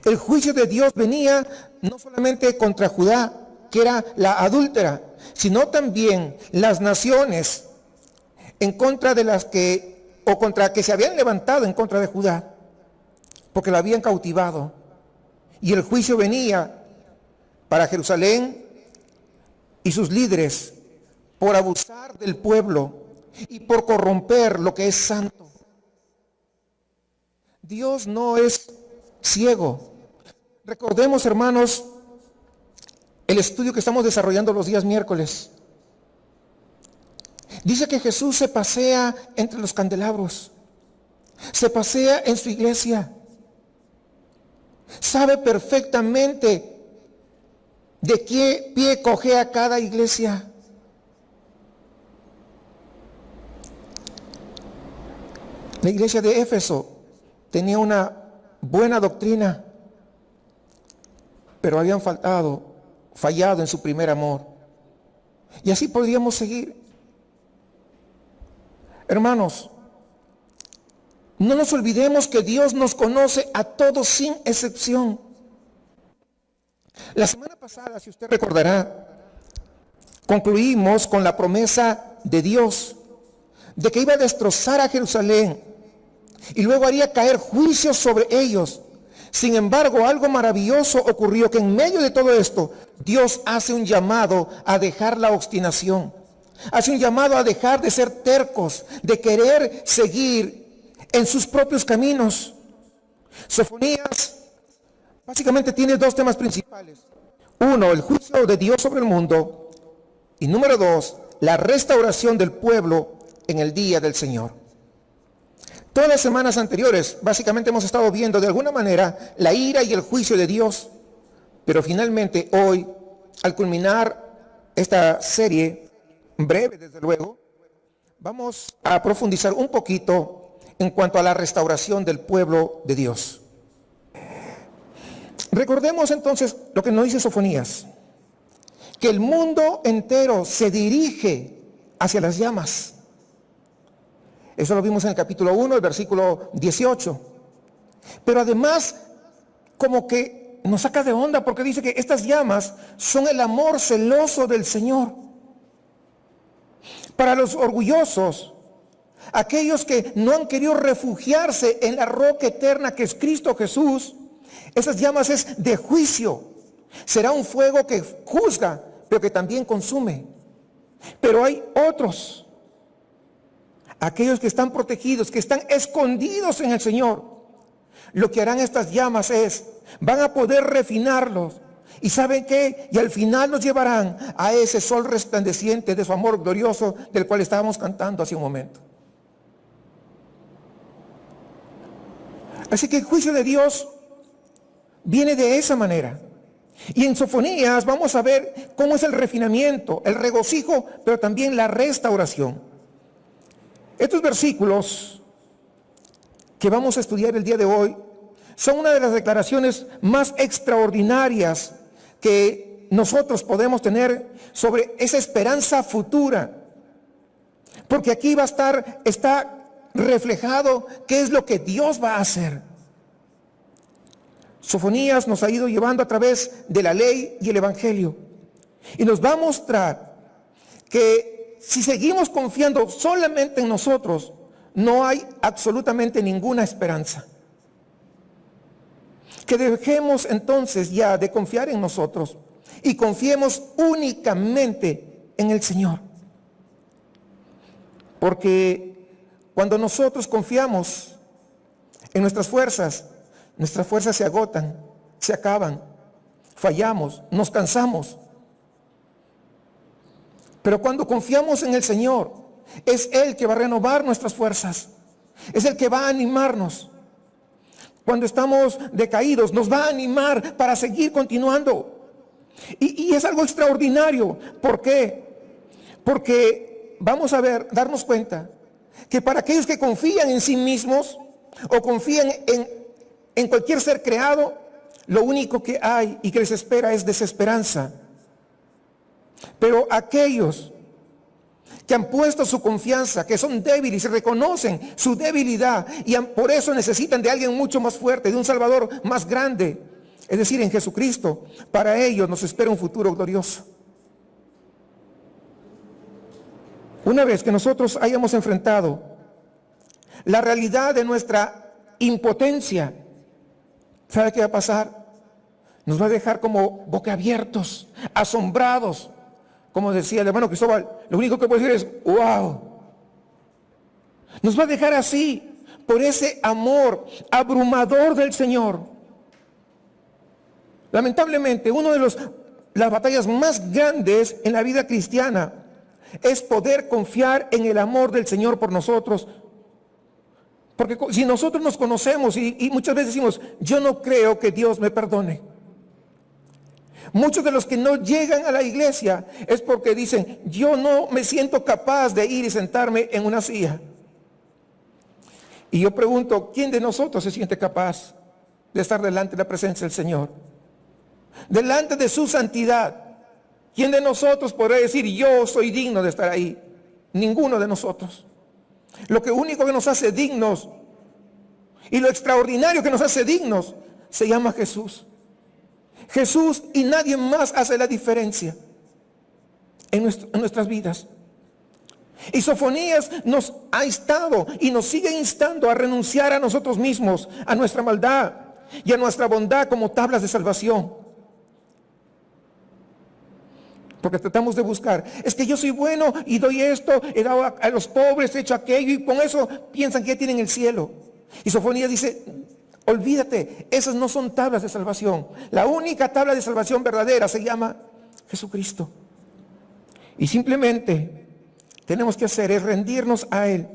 El juicio de Dios venía no solamente contra Judá, que era la adúltera, sino también las naciones en contra de las que, o contra que se habían levantado en contra de Judá, porque la habían cautivado. Y el juicio venía para Jerusalén y sus líderes por abusar del pueblo y por corromper lo que es santo. Dios no es ciego. Recordemos, hermanos, el estudio que estamos desarrollando los días miércoles. Dice que Jesús se pasea entre los candelabros, se pasea en su iglesia, sabe perfectamente de qué pie cojea cada iglesia. La iglesia de Éfeso tenía una buena doctrina, pero habían fallado en su primer amor. Y así podríamos seguir. Hermanos, no nos olvidemos que Dios nos conoce a todos sin excepción. La semana pasada, si usted recordará, concluimos con la promesa de Dios de que iba a destrozar a Jerusalén y luego haría caer juicios sobre ellos. Sin embargo, algo maravilloso ocurrió, que en medio de todo esto, Dios hace un llamado a dejar la obstinación. Hace un llamado a dejar de ser tercos, de querer seguir en sus propios caminos. Sofonías básicamente tiene dos temas principales. Uno, el juicio de Dios sobre el mundo. Y número dos, la restauración del pueblo en el día del Señor. Todas las semanas anteriores, básicamente hemos estado viendo de alguna manera la ira y el juicio de Dios. Pero finalmente hoy, al culminar esta serie, breve desde luego, vamos a profundizar un poquito en cuanto a la restauración del pueblo de Dios. Recordemos entonces lo que nos dice Sofonías, que el mundo entero se dirige hacia las llamas. Eso lo vimos en el capítulo 1, el versículo 18. Pero además, como que nos saca de onda porque dice que estas llamas son el amor celoso del Señor. Para los orgullosos, aquellos que no han querido refugiarse en la roca eterna que es Cristo Jesús, esas llamas es de juicio. Será un fuego que juzga, pero que también consume. Pero hay otros, aquellos que están protegidos, que están escondidos en el Señor. Lo que harán estas llamas es, van a poder refinarlos. ¿Y saben qué? Y al final nos llevarán a ese sol resplandeciente de su amor glorioso del cual estábamos cantando hace un momento. Así que el juicio de Dios viene de esa manera. Y en Sofonías vamos a ver cómo es el refinamiento, el regocijo, pero también la restauración. Estos versículos que vamos a estudiar el día de hoy son una de las declaraciones más extraordinarias que nosotros podemos tener sobre esa esperanza futura. Porque aquí está reflejado qué es lo que Dios va a hacer. Sofonías nos ha ido llevando a través de la ley y el evangelio. Y nos va a mostrar que si seguimos confiando solamente en nosotros, no hay absolutamente ninguna esperanza. Que dejemos entonces ya de confiar en nosotros y confiemos únicamente en el Señor. Porque cuando nosotros confiamos en nuestras fuerzas se agotan, se acaban, fallamos, nos cansamos. Pero cuando confiamos en el Señor, es Él que va a renovar nuestras fuerzas, es el que va a animarnos. Cuando estamos decaídos, nos va a animar para seguir continuando. Y es algo extraordinario. ¿Por qué? Porque vamos a darnos cuenta que para aquellos que confían en sí mismos o confían en cualquier ser creado, lo único que hay y que les espera es desesperanza. Pero aquellos que han puesto su confianza, que son débiles y reconocen su debilidad y por eso necesitan de alguien mucho más fuerte, de un Salvador más grande, es decir, en Jesucristo, para ellos nos espera un futuro glorioso. Una vez que nosotros hayamos enfrentado la realidad de nuestra impotencia, ¿sabe qué va a pasar? Nos va a dejar como boquiabiertos, asombrados. Como decía el hermano Cristóbal, lo único que puede decir es ¡wow! Nos va a dejar así, por ese amor abrumador del Señor. Lamentablemente, una de las batallas más grandes en la vida cristiana es poder confiar en el amor del Señor por nosotros. Porque si nosotros nos conocemos y muchas veces decimos, yo no creo que Dios me perdone. Muchos de los que no llegan a la iglesia es porque dicen, yo no me siento capaz de ir y sentarme en una silla. Y yo pregunto, ¿quién de nosotros se siente capaz de estar delante de la presencia del Señor? Delante de su santidad. ¿Quién de nosotros podrá decir, yo soy digno de estar ahí? Ninguno de nosotros. Lo único que nos hace dignos y lo extraordinario que nos hace dignos se llama Jesús. Jesús y nadie más hace la diferencia en nuestras vidas. Y Sofonías nos ha instado y nos sigue instando a renunciar a nosotros mismos, a nuestra maldad y a nuestra bondad como tablas de salvación. Porque tratamos de buscar, es que yo soy bueno y doy esto, he dado a los pobres, he hecho aquello y con eso piensan que ya tienen el cielo. Y Sofonías dice, olvídate, esas no son tablas de salvación. La única tabla de salvación verdadera se llama Jesucristo. Y simplemente tenemos que hacer es rendirnos a Él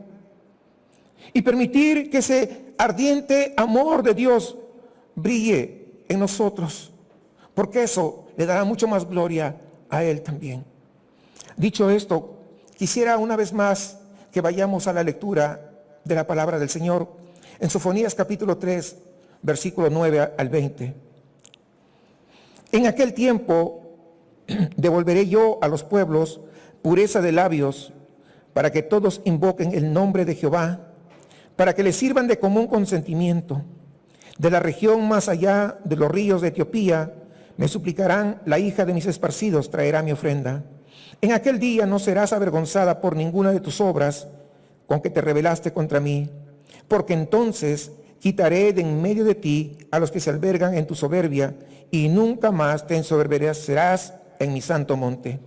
y permitir que ese ardiente amor de Dios brille en nosotros, porque eso le dará mucho más gloria a Él también. Dicho esto, quisiera una vez más que vayamos a la lectura de la palabra del Señor en Sofonías capítulo 3, versículo 9 al 20. En aquel tiempo devolveré yo a los pueblos pureza de labios, para que todos invoquen el nombre de Jehová, para que les sirvan de común consentimiento. De la región más allá de los ríos de Etiopía me suplicarán, la hija de mis esparcidos traerá mi ofrenda. En aquel día no serás avergonzada por ninguna de tus obras con que te rebelaste contra mí, porque entonces quitaré de en medio de ti a los que se albergan en tu soberbia, y nunca más te ensoberbecerás en mi santo monte.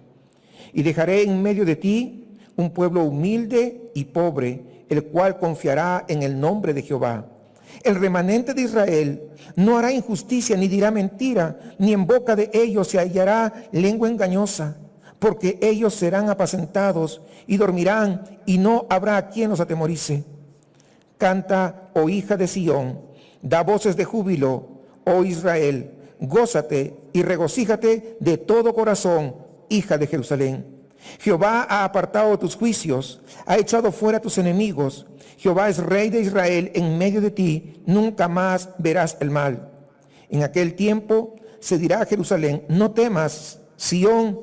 Y dejaré en medio de ti un pueblo humilde y pobre, el cual confiará en el nombre de Jehová. El remanente de Israel no hará injusticia ni dirá mentira, ni en boca de ellos se hallará lengua engañosa, porque ellos serán apacentados y dormirán, y no habrá quien los atemorice. Canta, oh hija de Sión, da voces de júbilo, oh Israel, gózate y regocíjate de todo corazón, hija de Jerusalén. Jehová ha apartado tus juicios, ha echado fuera tus enemigos. Jehová es rey de Israel en medio de ti, nunca más verás el mal. En aquel tiempo se dirá a Jerusalén, no temas, Sión,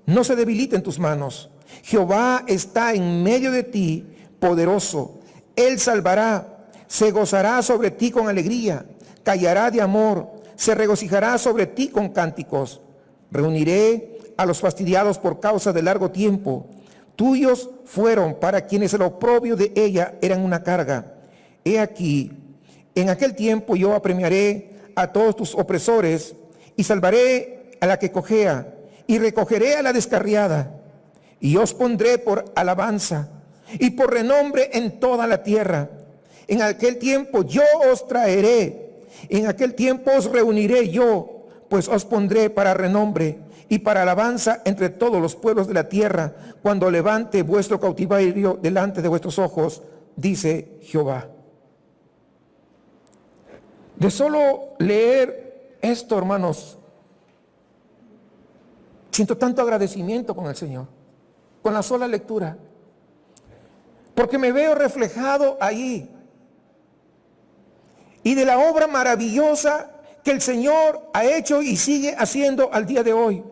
no se debilite en tus manos. Jehová está en medio de ti, poderoso. Él salvará, se gozará sobre ti con alegría, callará de amor, se regocijará sobre ti con cánticos. Reuniré a los fastidiados por causa de largo tiempo. Tuyos fueron para quienes el oprobio de ella eran una carga. He aquí, en aquel tiempo yo apremiaré a todos tus opresores y salvaré a la que cojea y recogeré a la descarriada. Y os pondré por alabanza y por renombre en toda la tierra. En aquel tiempo yo os traeré, en aquel tiempo os reuniré yo, pues os pondré para renombre y para alabanza entre todos los pueblos de la tierra, cuando levante vuestro cautiverio delante de vuestros ojos, dice Jehová. De solo leer esto, hermanos, siento tanto agradecimiento con el Señor, con la sola lectura, porque me veo reflejado ahí, y de la obra maravillosa que el Señor ha hecho y sigue haciendo al día de hoy.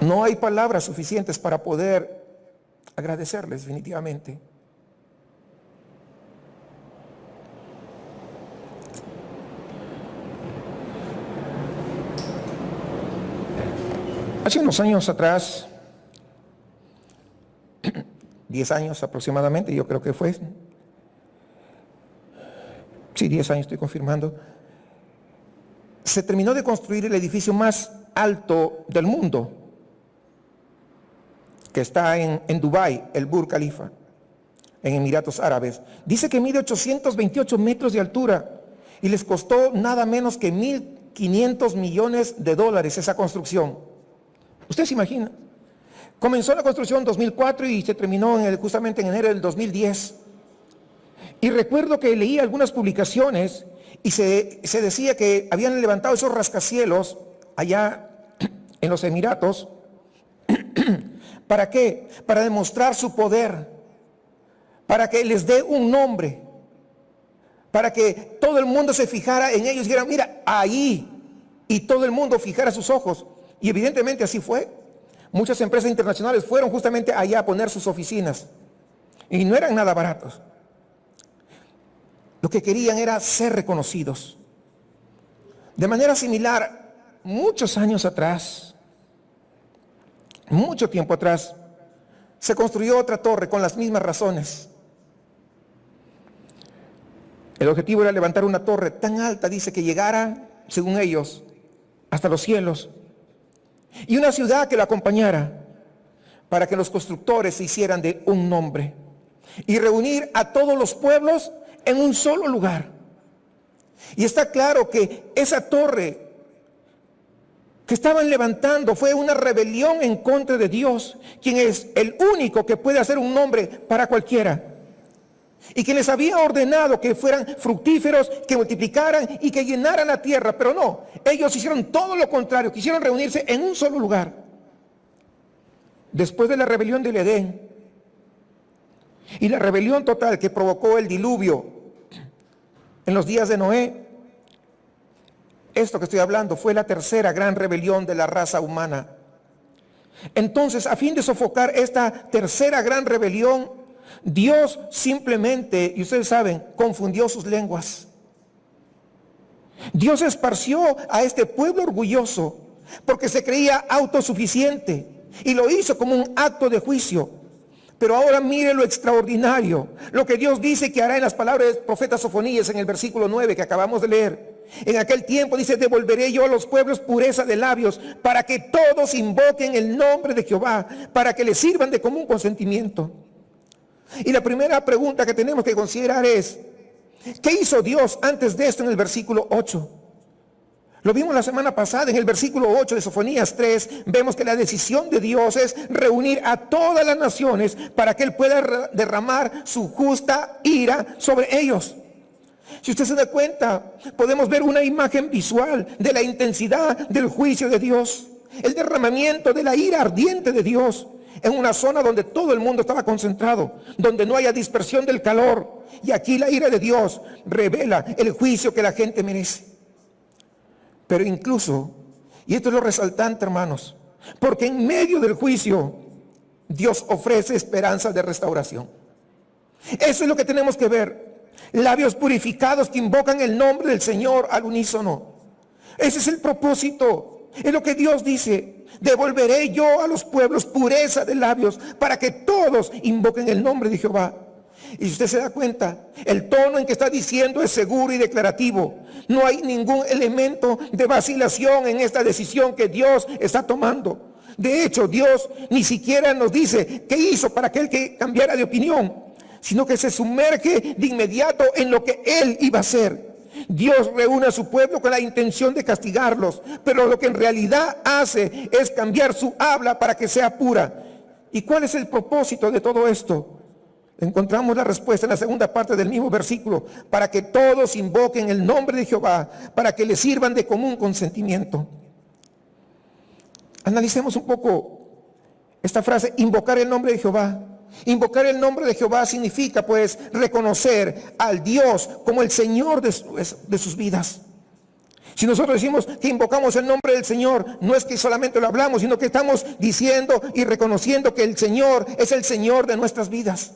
No hay palabras suficientes para poder agradecerles definitivamente. Hace unos años atrás, 10 años aproximadamente, yo creo que fue, sí, 10 años estoy confirmando, se terminó de construir el edificio más alto del mundo, que está en Dubái, el Burj Khalifa, en Emiratos Árabes. Dice que mide 828 metros de altura y les costó nada menos que $1.500 millones esa construcción. ¿Usted se imagina? Comenzó la construcción en 2004 y se terminó justamente en enero del 2010. Y recuerdo que leí algunas publicaciones y se decía que habían levantado esos rascacielos allá en los Emiratos. ¿Para qué? Para demostrar su poder, para que les dé un nombre, para que todo el mundo se fijara en ellos y dijera, mira, ahí, y todo el mundo fijara sus ojos. Y evidentemente así fue. Muchas empresas internacionales fueron justamente allá a poner sus oficinas y no eran nada baratos. Lo que querían era ser reconocidos. De manera similar, muchos años atrás, mucho tiempo atrás, se construyó otra torre con las mismas razones. El objetivo era levantar una torre tan alta, dice, que llegara, según ellos, hasta los cielos. Y una ciudad que la acompañara, para que los constructores se hicieran de un nombre. Y reunir a todos los pueblos en un solo lugar. Y está claro que esa torre que estaban levantando fue una rebelión en contra de Dios, quien es el único que puede hacer un nombre para cualquiera. y quien les había ordenado que fueran fructíferos, que multiplicaran y que llenaran la tierra. Pero no, ellos hicieron todo lo contrario, quisieron reunirse en un solo lugar. Después de la rebelión del Edén y la rebelión total que provocó el diluvio en los días de Noé, esto que estoy hablando fue la tercera gran rebelión de la raza humana. Entonces, a fin de sofocar esta tercera gran rebelión, Dios simplemente, y ustedes saben, confundió sus lenguas. Dios esparció a este pueblo orgulloso porque se creía autosuficiente y lo hizo como un acto de juicio. Pero ahora mire lo extraordinario, lo que Dios dice que hará en las palabras del profeta Sofonías en el versículo 9 que acabamos de leer. En aquel tiempo dice: devolveré yo a los pueblos pureza de labios, para que todos invoquen el nombre de Jehová, para que le sirvan de común consentimiento. Y la primera pregunta que tenemos que considerar es: ¿qué hizo Dios antes de esto en el versículo 8? Lo vimos la semana pasada en el versículo 8 de Sofonías 3. Vemos que la decisión de Dios es reunir a todas las naciones para que Él pueda derramar su justa ira sobre ellos. Si usted se da cuenta, podemos ver una imagen visual de la intensidad del juicio de Dios, el derramamiento de la ira ardiente de Dios en una zona donde todo el mundo estaba concentrado, donde no haya dispersión del calor. Y aquí la ira de Dios revela el juicio que la gente merece. Pero incluso, y esto es lo resaltante, hermanos, porque en medio del juicio Dios ofrece esperanza de restauración. Eso es lo que tenemos que ver. Labios purificados que invocan el nombre del Señor al unísono. Ese es el propósito. Es lo que Dios dice: devolveré yo a los pueblos pureza de labios, para que todos invoquen el nombre de Jehová. Y si usted se da cuenta, el tono en que está diciendo es seguro y declarativo. No hay ningún elemento de vacilación en esta decisión que Dios está tomando. De hecho, Dios ni siquiera nos dice qué hizo para aquel que cambiara de opinión, sino que se sumerge de inmediato en lo que Él iba a hacer. Dios reúne a su pueblo con la intención de castigarlos, pero lo que en realidad hace es cambiar su habla para que sea pura. ¿Y cuál es el propósito de todo esto? Encontramos la respuesta en la segunda parte del mismo versículo: para que todos invoquen el nombre de Jehová, para que le sirvan de común consentimiento. Analicemos un poco esta frase: invocar el nombre de Jehová. Invocar el nombre de Jehová significa pues reconocer al Dios como el Señor de sus vidas. Si nosotros decimos que invocamos el nombre del Señor, no es que solamente lo hablamos, sino que estamos diciendo y reconociendo que el Señor es el Señor de nuestras vidas.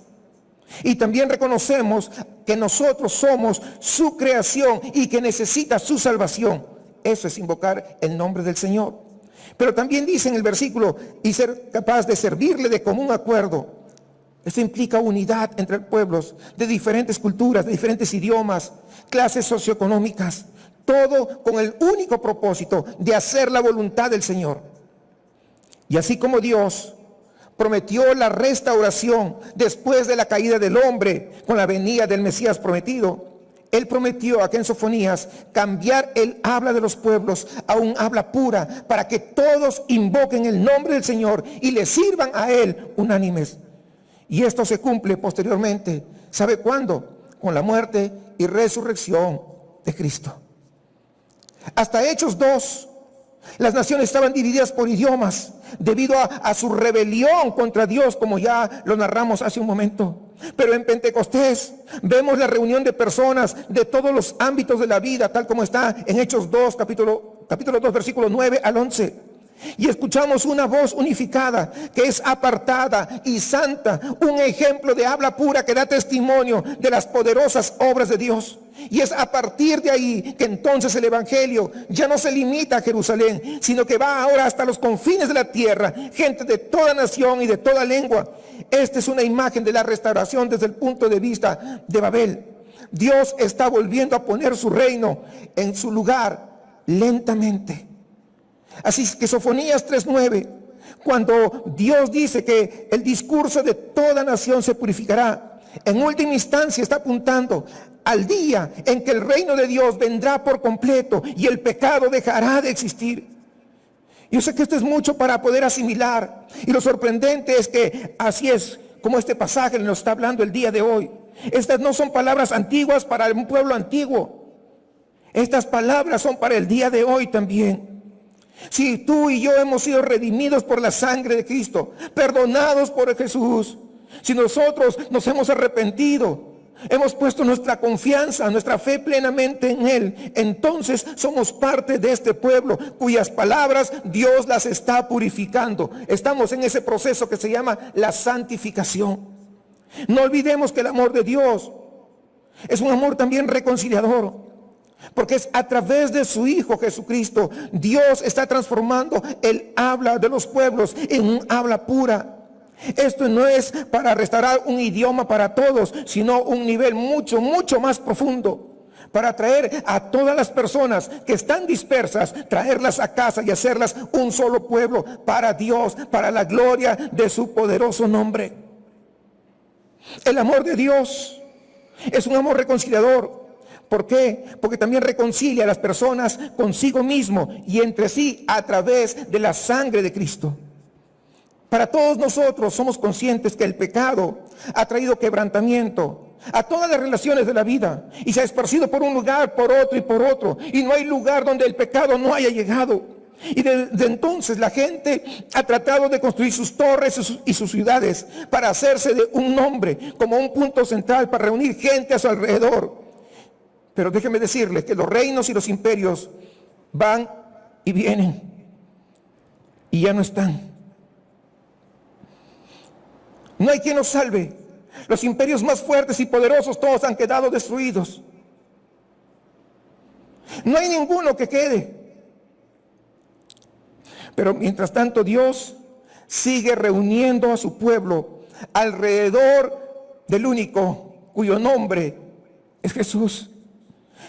Y también reconocemos que nosotros somos su creación y que necesita su salvación. Eso es invocar el nombre del Señor. Pero también dice en el versículo: y ser capaz de servirle de común acuerdo. Esto implica unidad entre pueblos de diferentes culturas, de diferentes idiomas, clases socioeconómicas, todo con el único propósito de hacer la voluntad del Señor. Y así como Dios prometió la restauración después de la caída del hombre con la venida del Mesías prometido, Él prometió aquí en Sofonías cambiar el habla de los pueblos a un habla pura, para que todos invoquen el nombre del Señor y le sirvan a Él unánimes. Y esto se cumple posteriormente. ¿Sabe cuándo? Con la muerte y resurrección de Cristo. Hasta Hechos 2, las naciones estaban divididas por idiomas debido a su rebelión contra Dios, como ya lo narramos hace un momento. Pero en Pentecostés vemos la reunión de personas de todos los ámbitos de la vida, tal como está en Hechos 2, capítulo 2, versículo 9 al 11. Y escuchamos una voz unificada que es apartada y santa, un ejemplo de habla pura que da testimonio de las poderosas obras de Dios. Y es a partir de ahí que entonces el evangelio ya no se limita a Jerusalén, sino que va ahora hasta los confines de la tierra, gente de toda nación y de toda lengua. Esta es una imagen de la restauración desde el punto de vista de Babel. Dios está volviendo a poner su reino en su lugar lentamente. Así que Sofonías 3:9, cuando Dios dice que el discurso de toda nación se purificará, en última instancia está apuntando al día en que el reino de Dios vendrá por completo y el pecado dejará de existir. Yo sé que esto es mucho para poder asimilar, y lo sorprendente es que así es como este pasaje nos está hablando el día de hoy. Estas no son palabras antiguas para un pueblo antiguo. Estas palabras son para el día de hoy también. Si tú y yo hemos sido redimidos por la sangre de Cristo, perdonados por Jesús, si nosotros nos hemos arrepentido, hemos puesto nuestra confianza, nuestra fe plenamente en Él, entonces somos parte de este pueblo cuyas palabras Dios las está purificando. Estamos en ese proceso que se llama la santificación. No olvidemos que el amor de Dios es un amor también reconciliador, porque es a través de su Hijo Jesucristo. Dios está transformando el habla de los pueblos en un habla pura. Esto no es para restaurar un idioma para todos, sino un nivel mucho, mucho más profundo, para traer a todas las personas que están dispersas, traerlas a casa y hacerlas un solo pueblo para Dios, para la gloria de su poderoso nombre. El amor de Dios es un amor reconciliador. ¿Por qué? Porque también reconcilia a las personas consigo mismo y entre sí a través de la sangre de Cristo. Para todos nosotros somos conscientes que el pecado ha traído quebrantamiento a todas las relaciones de la vida y se ha esparcido por un lugar, por otro y por otro. Y no hay lugar donde el pecado no haya llegado. Y desde entonces la gente ha tratado de construir sus torres y sus ciudades para hacerse de un nombre como un punto central para reunir gente a su alrededor. Pero déjeme decirle que los reinos y los imperios van y vienen y ya no están. No hay quien los salve. Los imperios más fuertes y poderosos todos han quedado destruidos. No hay ninguno que quede. Pero mientras tanto Dios sigue reuniendo a su pueblo alrededor del único cuyo nombre es Jesús,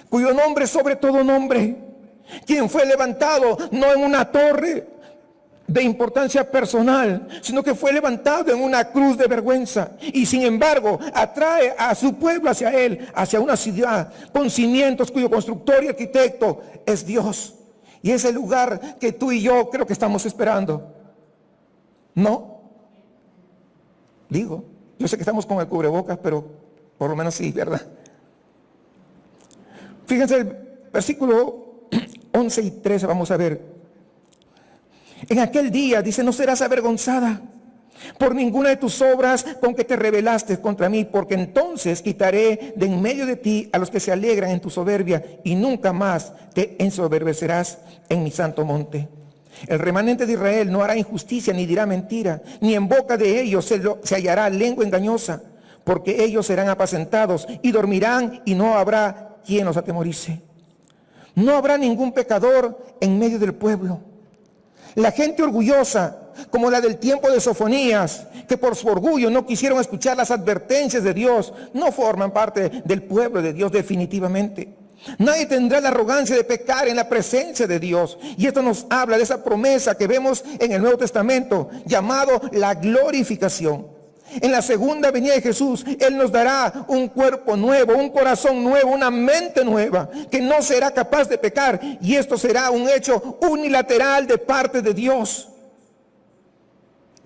cuyo nombre es sobre todo nombre, quien fue levantado no en una torre de importancia personal, sino que fue levantado en una cruz de vergüenza y sin embargo atrae a su pueblo hacia él, hacia una ciudad con cimientos cuyo constructor y arquitecto es Dios. Y es el lugar que tú y yo creo que estamos esperando. ¿No? Digo, yo sé que estamos con el cubrebocas, pero por lo menos sí, ¿verdad? Fíjense el versículo 11 y 13, vamos a ver. En aquel día, dice, no serás avergonzada por ninguna de tus obras con que te rebelaste contra mí, porque entonces quitaré de en medio de ti a los que se alegran en tu soberbia y nunca más te ensoberbecerás en mi santo monte. El remanente de Israel no hará injusticia ni dirá mentira, ni en boca de ellos se hallará lengua engañosa, porque ellos serán apacentados y dormirán y no habrá quien los atemorice. No habrá ningún pecador en medio del pueblo. La gente orgullosa, como la del tiempo de Sofonías, que por su orgullo no quisieron escuchar las advertencias de Dios, no forman parte del pueblo de Dios definitivamente. Nadie tendrá la arrogancia de pecar en la presencia de Dios. Y esto nos habla de esa promesa que vemos en el Nuevo Testamento, llamado la glorificación. En la segunda venida de Jesús, Él nos dará un cuerpo nuevo, un corazón nuevo, una mente nueva, que no será capaz de pecar. Y esto será un hecho unilateral de parte de Dios.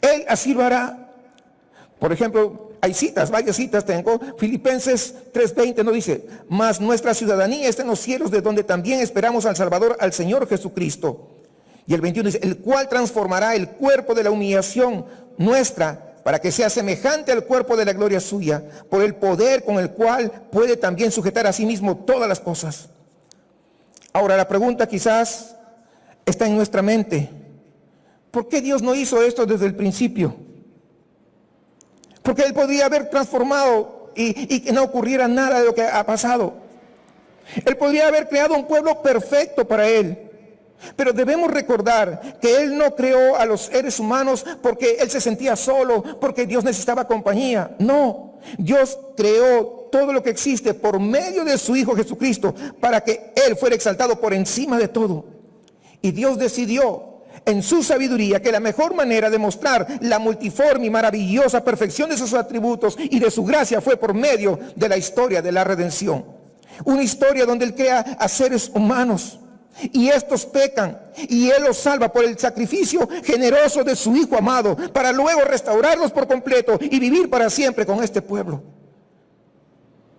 Él así lo hará. Por ejemplo, hay citas, varias citas tengo. Filipenses 3:20 nos dice, mas nuestra ciudadanía está en los cielos, de donde también esperamos al Salvador, al Señor Jesucristo. Y el 21 dice, el cual transformará el cuerpo de la humillación nuestra, para que sea semejante al cuerpo de la gloria suya, por el poder con el cual puede también sujetar a sí mismo todas las cosas. Ahora la pregunta quizás está en nuestra mente. ¿Por qué Dios no hizo esto desde el principio? Porque Él podría haber transformado y que no ocurriera nada de lo que ha pasado. Él podría haber creado un pueblo perfecto para Él. Pero debemos recordar que Él no creó a los seres humanos porque Él se sentía solo, porque Dios necesitaba compañía. No, Dios creó todo lo que existe por medio de su Hijo Jesucristo para que Él fuera exaltado por encima de todo. Y Dios decidió en su sabiduría que la mejor manera de mostrar la multiforme y maravillosa perfección de sus atributos y de su gracia fue por medio de la historia de la redención. Una historia donde Él crea a seres humanos. Y estos pecan y Él los salva por el sacrificio generoso de su Hijo amado, para luego restaurarlos por completo y vivir para siempre con este pueblo.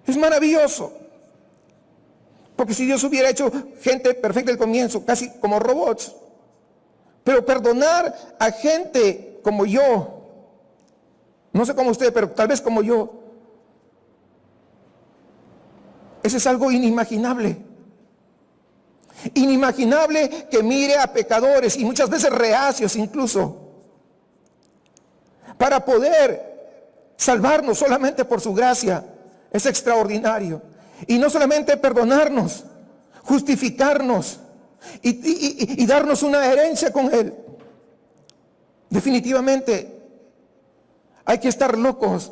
Es maravilloso. Porque si Dios hubiera hecho gente perfecta al comienzo, casi como robots, pero perdonar a gente como yo, no sé como usted, pero tal vez como yo, eso es algo inimaginable. Inimaginable que mire a pecadores y muchas veces reacios incluso, para poder salvarnos solamente por su gracia. Es extraordinario. Y no solamente perdonarnos, justificarnos y darnos una herencia con Él. Definitivamente hay que estar locos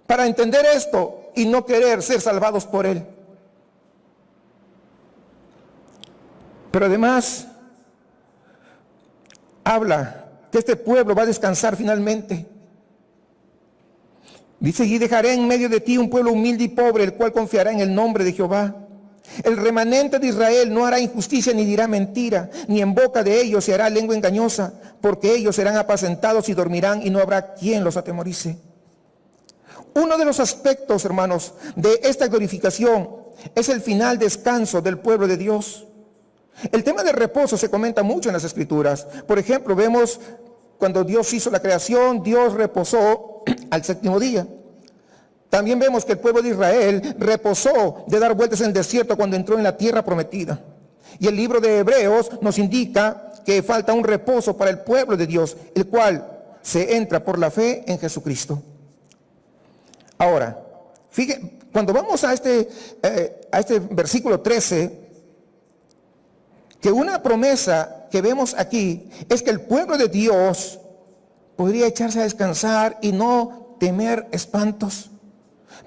para entender esto y no querer ser salvados por Él. Pero además habla que este pueblo va a descansar finalmente. Dice, y dejaré en medio de ti un pueblo humilde y pobre, el cual confiará en el nombre de Jehová. El remanente de Israel no hará injusticia ni dirá mentira, ni en boca de ellos se hará lengua engañosa, porque ellos serán apacentados y dormirán y no habrá quien los atemorice. Uno de los aspectos, hermanos, de esta glorificación es el final descanso del pueblo de Dios. El tema del reposo se comenta mucho en las Escrituras. Por ejemplo, vemos cuando Dios hizo la creación, Dios reposó al séptimo día. También vemos que el pueblo de Israel reposó de dar vueltas en el desierto cuando entró en la tierra prometida. Y el libro de Hebreos nos indica que falta un reposo para el pueblo de Dios, el cual se entra por la fe en Jesucristo. Ahora, fíjense, cuando vamos a este versículo 13, que una promesa que vemos aquí es que el pueblo de Dios podría echarse a descansar y no temer espantos.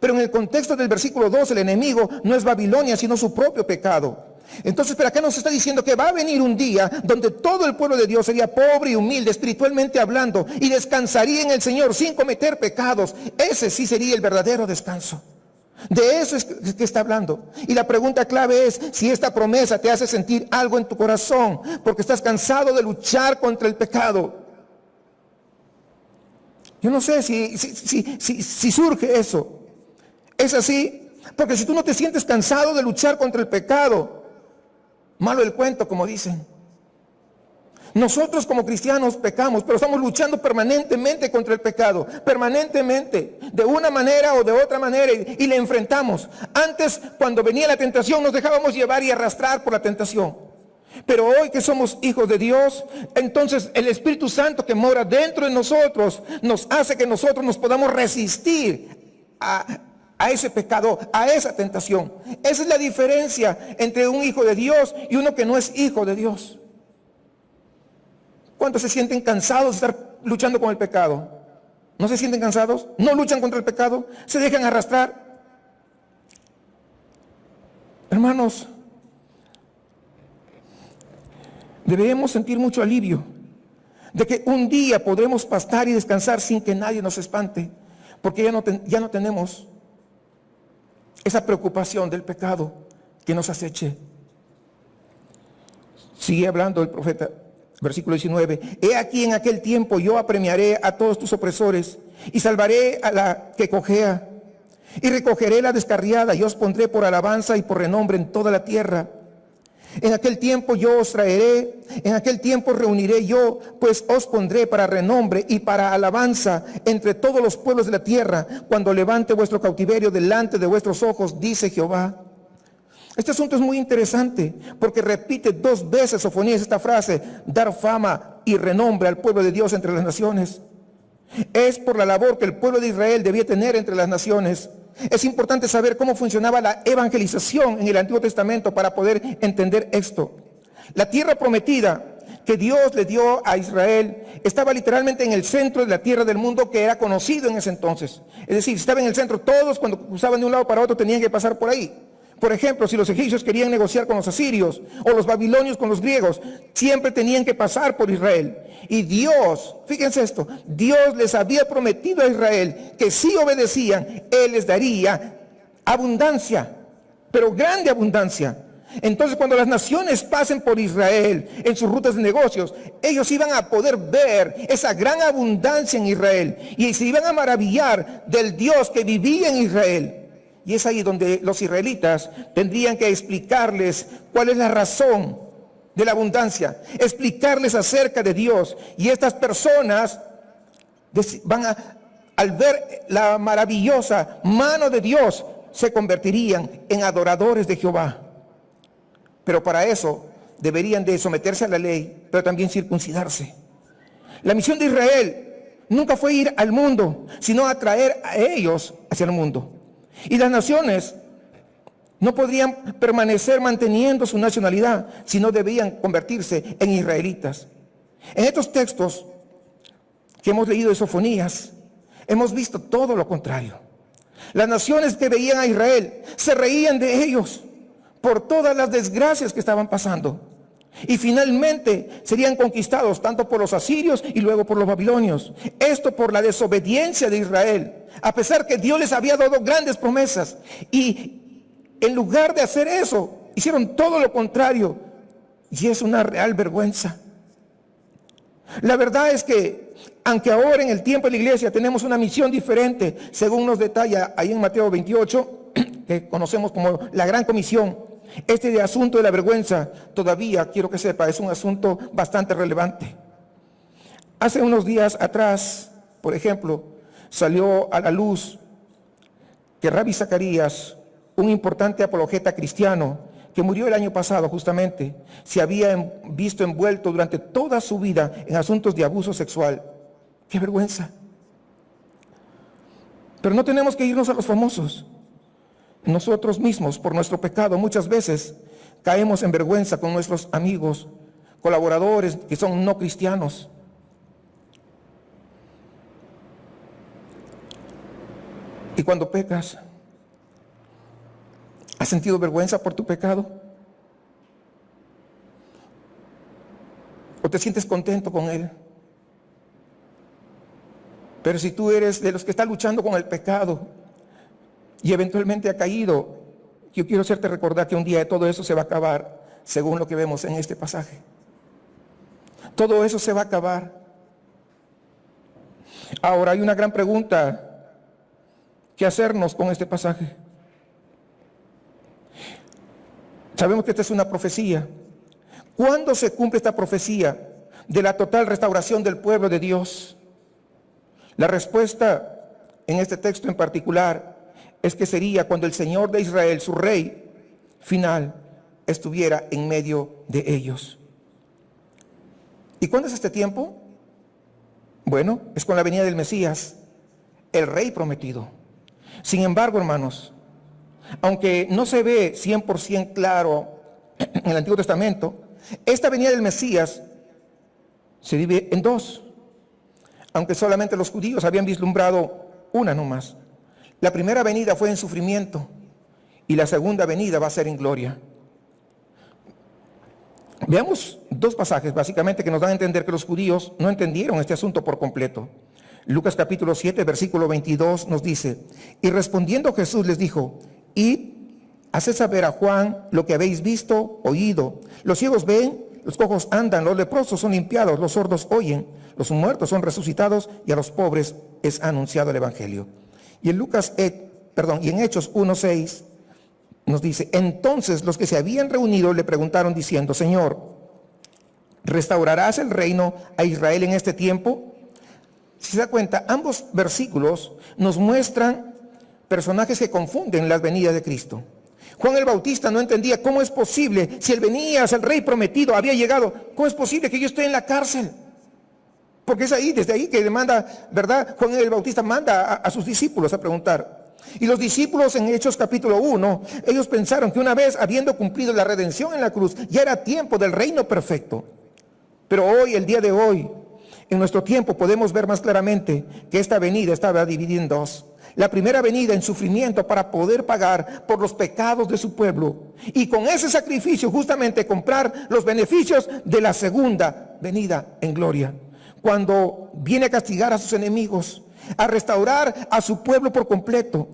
Pero en el contexto del versículo 2, el enemigo no es Babilonia, sino su propio pecado. Entonces, ¿pero acá nos está diciendo que va a venir un día donde todo el pueblo de Dios sería pobre y humilde, espiritualmente hablando, y descansaría en el Señor sin cometer pecados? Ese sí sería el verdadero descanso. De eso es que está hablando. Y la pregunta clave es si esta promesa te hace sentir algo en tu corazón, porque estás cansado de luchar contra el pecado. Yo no sé si surge eso. Es así, porque si tú no te sientes cansado de luchar contra el pecado, malo el cuento, como dicen. Nosotros como cristianos pecamos, pero estamos luchando permanentemente contra el pecado, permanentemente, de una manera o de otra manera, y le enfrentamos. Antes, cuando venía la tentación, nos dejábamos llevar y arrastrar por la tentación. Pero hoy que somos hijos de Dios, entonces el Espíritu Santo que mora dentro de nosotros nos hace que nosotros nos podamos resistir a ese pecado, a esa tentación. Esa es la diferencia entre un hijo de Dios y uno que no es hijo de Dios. ¿Cuántos se sienten cansados de estar luchando con el pecado? ¿No se sienten cansados? ¿No luchan contra el pecado? ¿Se dejan arrastrar? Hermanos, debemos sentir mucho alivio de que un día podremos pastar y descansar sin que nadie nos espante, porque ya no tenemos esa preocupación del pecado que nos aceche. Sigue hablando el profeta, versículo 19. He aquí en aquel tiempo yo apremiaré a todos tus opresores y salvaré a la que cojea y recogeré la descarriada y os pondré por alabanza y por renombre en toda la tierra. En aquel tiempo yo os traeré, en aquel tiempo reuniré yo, pues os pondré para renombre y para alabanza entre todos los pueblos de la tierra, cuando levante vuestro cautiverio delante de vuestros ojos, dice Jehová. Este asunto es muy interesante, porque repite 2 veces Sofonías esta frase, dar fama y renombre al pueblo de Dios entre las naciones. Es por la labor que el pueblo de Israel debía tener entre las naciones. Es importante saber cómo funcionaba la evangelización en el Antiguo Testamento para poder entender esto. La tierra prometida que Dios le dio a Israel estaba literalmente en el centro de la tierra del mundo que era conocido en ese entonces. Es decir, estaba en el centro, todos cuando cruzaban de un lado para otro tenían que pasar por ahí. Por ejemplo, si los egipcios querían negociar con los asirios o los babilonios con los griegos, siempre tenían que pasar por Israel. Y Dios, fíjense esto, Dios les había prometido a Israel que si obedecían, Él les daría abundancia, pero grande abundancia. Entonces, cuando las naciones pasen por Israel en sus rutas de negocios, ellos iban a poder ver esa gran abundancia en Israel y se iban a maravillar del Dios que vivía en Israel. Y es ahí donde los israelitas tendrían que explicarles cuál es la razón de la abundancia, explicarles acerca de Dios. Y estas personas al ver la maravillosa mano de Dios, se convertirían en adoradores de Jehová. Pero para eso deberían de someterse a la ley, pero también circuncidarse. La misión de Israel nunca fue ir al mundo, sino atraer a ellos hacia el mundo. Y las naciones no podrían permanecer manteniendo su nacionalidad, sino debían convertirse en israelitas. En estos textos que hemos leído de Sofonías, hemos visto todo lo contrario. Las naciones que veían a Israel se reían de ellos por todas las desgracias que estaban pasando. Y finalmente serían conquistados tanto por los asirios y luego por los babilonios. Esto por la desobediencia de Israel, a pesar que Dios les había dado grandes promesas. Y en lugar de hacer eso, hicieron todo lo contrario. Y es una real vergüenza. La verdad es que, aunque ahora en el tiempo de la iglesia tenemos una misión diferente, según nos detalla ahí en Mateo 28, que conocemos como la Gran Comisión, este asunto de la vergüenza todavía, quiero que sepa, es un asunto bastante relevante. Hace unos días atrás, por ejemplo, salió a la luz que Rabbi Zacarías, un importante apologeta cristiano, que murió el año pasado justamente, se había visto envuelto durante toda su vida en asuntos de abuso sexual. ¡Qué vergüenza! Pero no tenemos que irnos a los famosos. Nosotros mismos, por nuestro pecado, muchas veces caemos en vergüenza con nuestros amigos, colaboradores que son no cristianos. Y cuando pecas, ¿has sentido vergüenza por tu pecado? ¿O te sientes contento con él? Pero si tú eres de los que está luchando con el pecado y eventualmente ha caído, yo quiero hacerte recordar que un día todo eso se va a acabar, según lo que vemos en este pasaje. Todo eso se va a acabar. Ahora hay una gran pregunta que hacernos con este pasaje. Sabemos que esta es una profecía. ¿Cuándo se cumple esta profecía de la total restauración del pueblo de Dios? La respuesta en este texto en particular es que sería cuando el Señor de Israel, su rey final, estuviera en medio de ellos. ¿Y cuándo es este tiempo? Bueno, es con la venida del Mesías, el rey prometido. Sin embargo, hermanos, aunque no se ve 100% claro en el Antiguo Testamento, esta venida del Mesías se divide en dos, aunque solamente los judíos habían vislumbrado una nomás. La primera venida fue en sufrimiento y la segunda venida va a ser en gloria. Veamos dos pasajes básicamente que nos dan a entender que los judíos no entendieron este asunto por completo. Lucas capítulo 7, versículo 22 nos dice: y respondiendo Jesús les dijo: id, haced saber a Juan lo que habéis visto, oído. Los ciegos ven, los cojos andan, los leprosos son limpiados, los sordos oyen, los muertos son resucitados y a los pobres es anunciado el evangelio. Y en y en Hechos 1:6 nos dice: entonces los que se habían reunido le preguntaron diciendo: Señor, ¿restaurarás el reino a Israel en este tiempo? Si se da cuenta, ambos versículos nos muestran personajes que confunden las venidas de Cristo. Juan el Bautista no entendía cómo es posible, si el Mesías, el rey prometido, había llegado, ¿cómo es posible que yo esté en la cárcel? Porque es ahí, desde ahí que demanda, ¿verdad? Juan el Bautista manda a sus discípulos a preguntar. Y los discípulos en Hechos capítulo 1, ellos pensaron que una vez habiendo cumplido la redención en la cruz, ya era tiempo del reino perfecto. Pero hoy, el día de hoy, en nuestro tiempo podemos ver más claramente que esta venida estaba dividida en dos. La primera venida en sufrimiento para poder pagar por los pecados de su pueblo. Y con ese sacrificio justamente comprar los beneficios de la segunda venida en gloria. Cuando viene a castigar a sus enemigos, a restaurar a su pueblo por completo.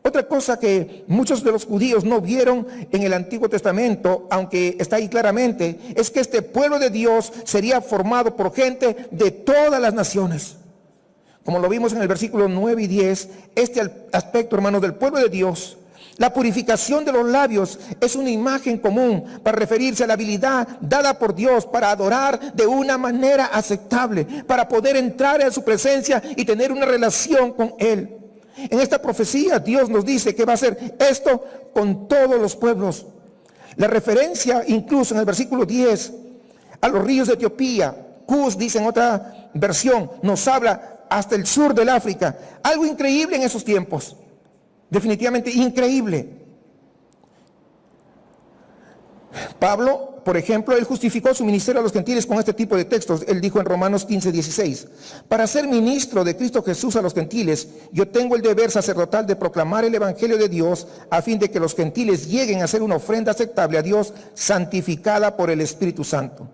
Otra cosa que muchos de los judíos no vieron en el Antiguo Testamento, aunque está ahí claramente, es que este pueblo de Dios sería formado por gente de todas las naciones. Como lo vimos en el versículo 9 y 10, este aspecto, hermanos, del pueblo de Dios La purificación de los labios es una imagen común para referirse a la habilidad dada por Dios para adorar de una manera aceptable, para poder entrar en su presencia y tener una relación con Él. En esta profecía Dios nos dice que va a hacer esto con todos los pueblos. La referencia incluso en el versículo 10 a los ríos de Etiopía, Cus dice en otra versión, nos habla hasta el sur del África. Algo increíble en esos tiempos. Definitivamente increíble. Pablo, por ejemplo, él justificó su ministerio a los gentiles con este tipo de textos. Él dijo en Romanos 15:16, para ser ministro de Cristo Jesús a los gentiles, yo tengo el deber sacerdotal de proclamar el evangelio de Dios a fin de que los gentiles lleguen a ser una ofrenda aceptable a Dios, santificada por el Espíritu Santo.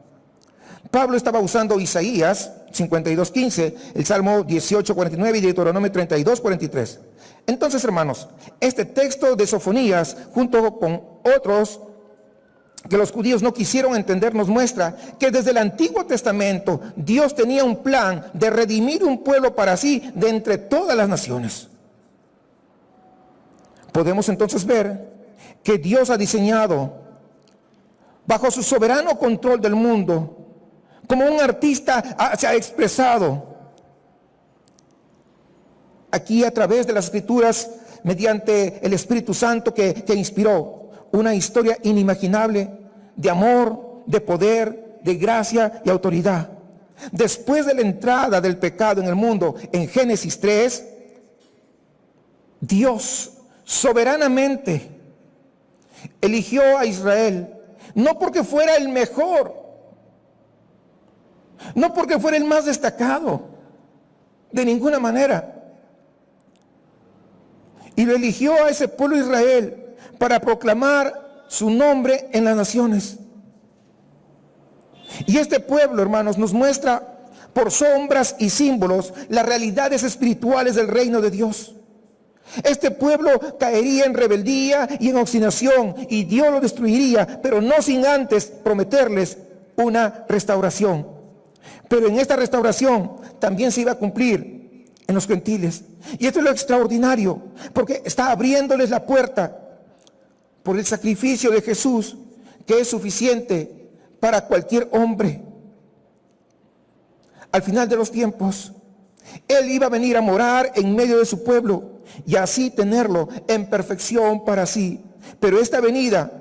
Pablo estaba usando Isaías 52:15, el Salmo 18:49 y Deuteronomio 32:43. Entonces, hermanos, este texto de Sofonías, junto con otros que los judíos no quisieron entender, nos muestra que desde el Antiguo Testamento Dios tenía un plan de redimir un pueblo para sí de entre todas las naciones. Podemos entonces ver que Dios ha diseñado, bajo su soberano control del mundo, como un artista se ha expresado aquí a través de las Escrituras, mediante el Espíritu Santo que inspiró una historia inimaginable de amor, de poder, de gracia y autoridad. Después de la entrada del pecado en el mundo, en Génesis 3, Dios soberanamente eligió a Israel, no porque fuera el mejor, no porque fuera el más destacado, de ninguna manera. Y lo eligió a ese pueblo Israel para proclamar su nombre en las naciones. Y este pueblo, hermanos, nos muestra por sombras y símbolos las realidades espirituales del reino de Dios. Este pueblo caería en rebeldía y en obstinación, y Dios lo destruiría, pero no sin antes prometerles una restauración. Pero en esta restauración también se iba a cumplir en los gentiles. Y esto es lo extraordinario, porque está abriéndoles la puerta por el sacrificio de Jesús, que es suficiente para cualquier hombre. Al final de los tiempos, Él iba a venir a morar en medio de su pueblo y así tenerlo en perfección para sí. Pero esta venida,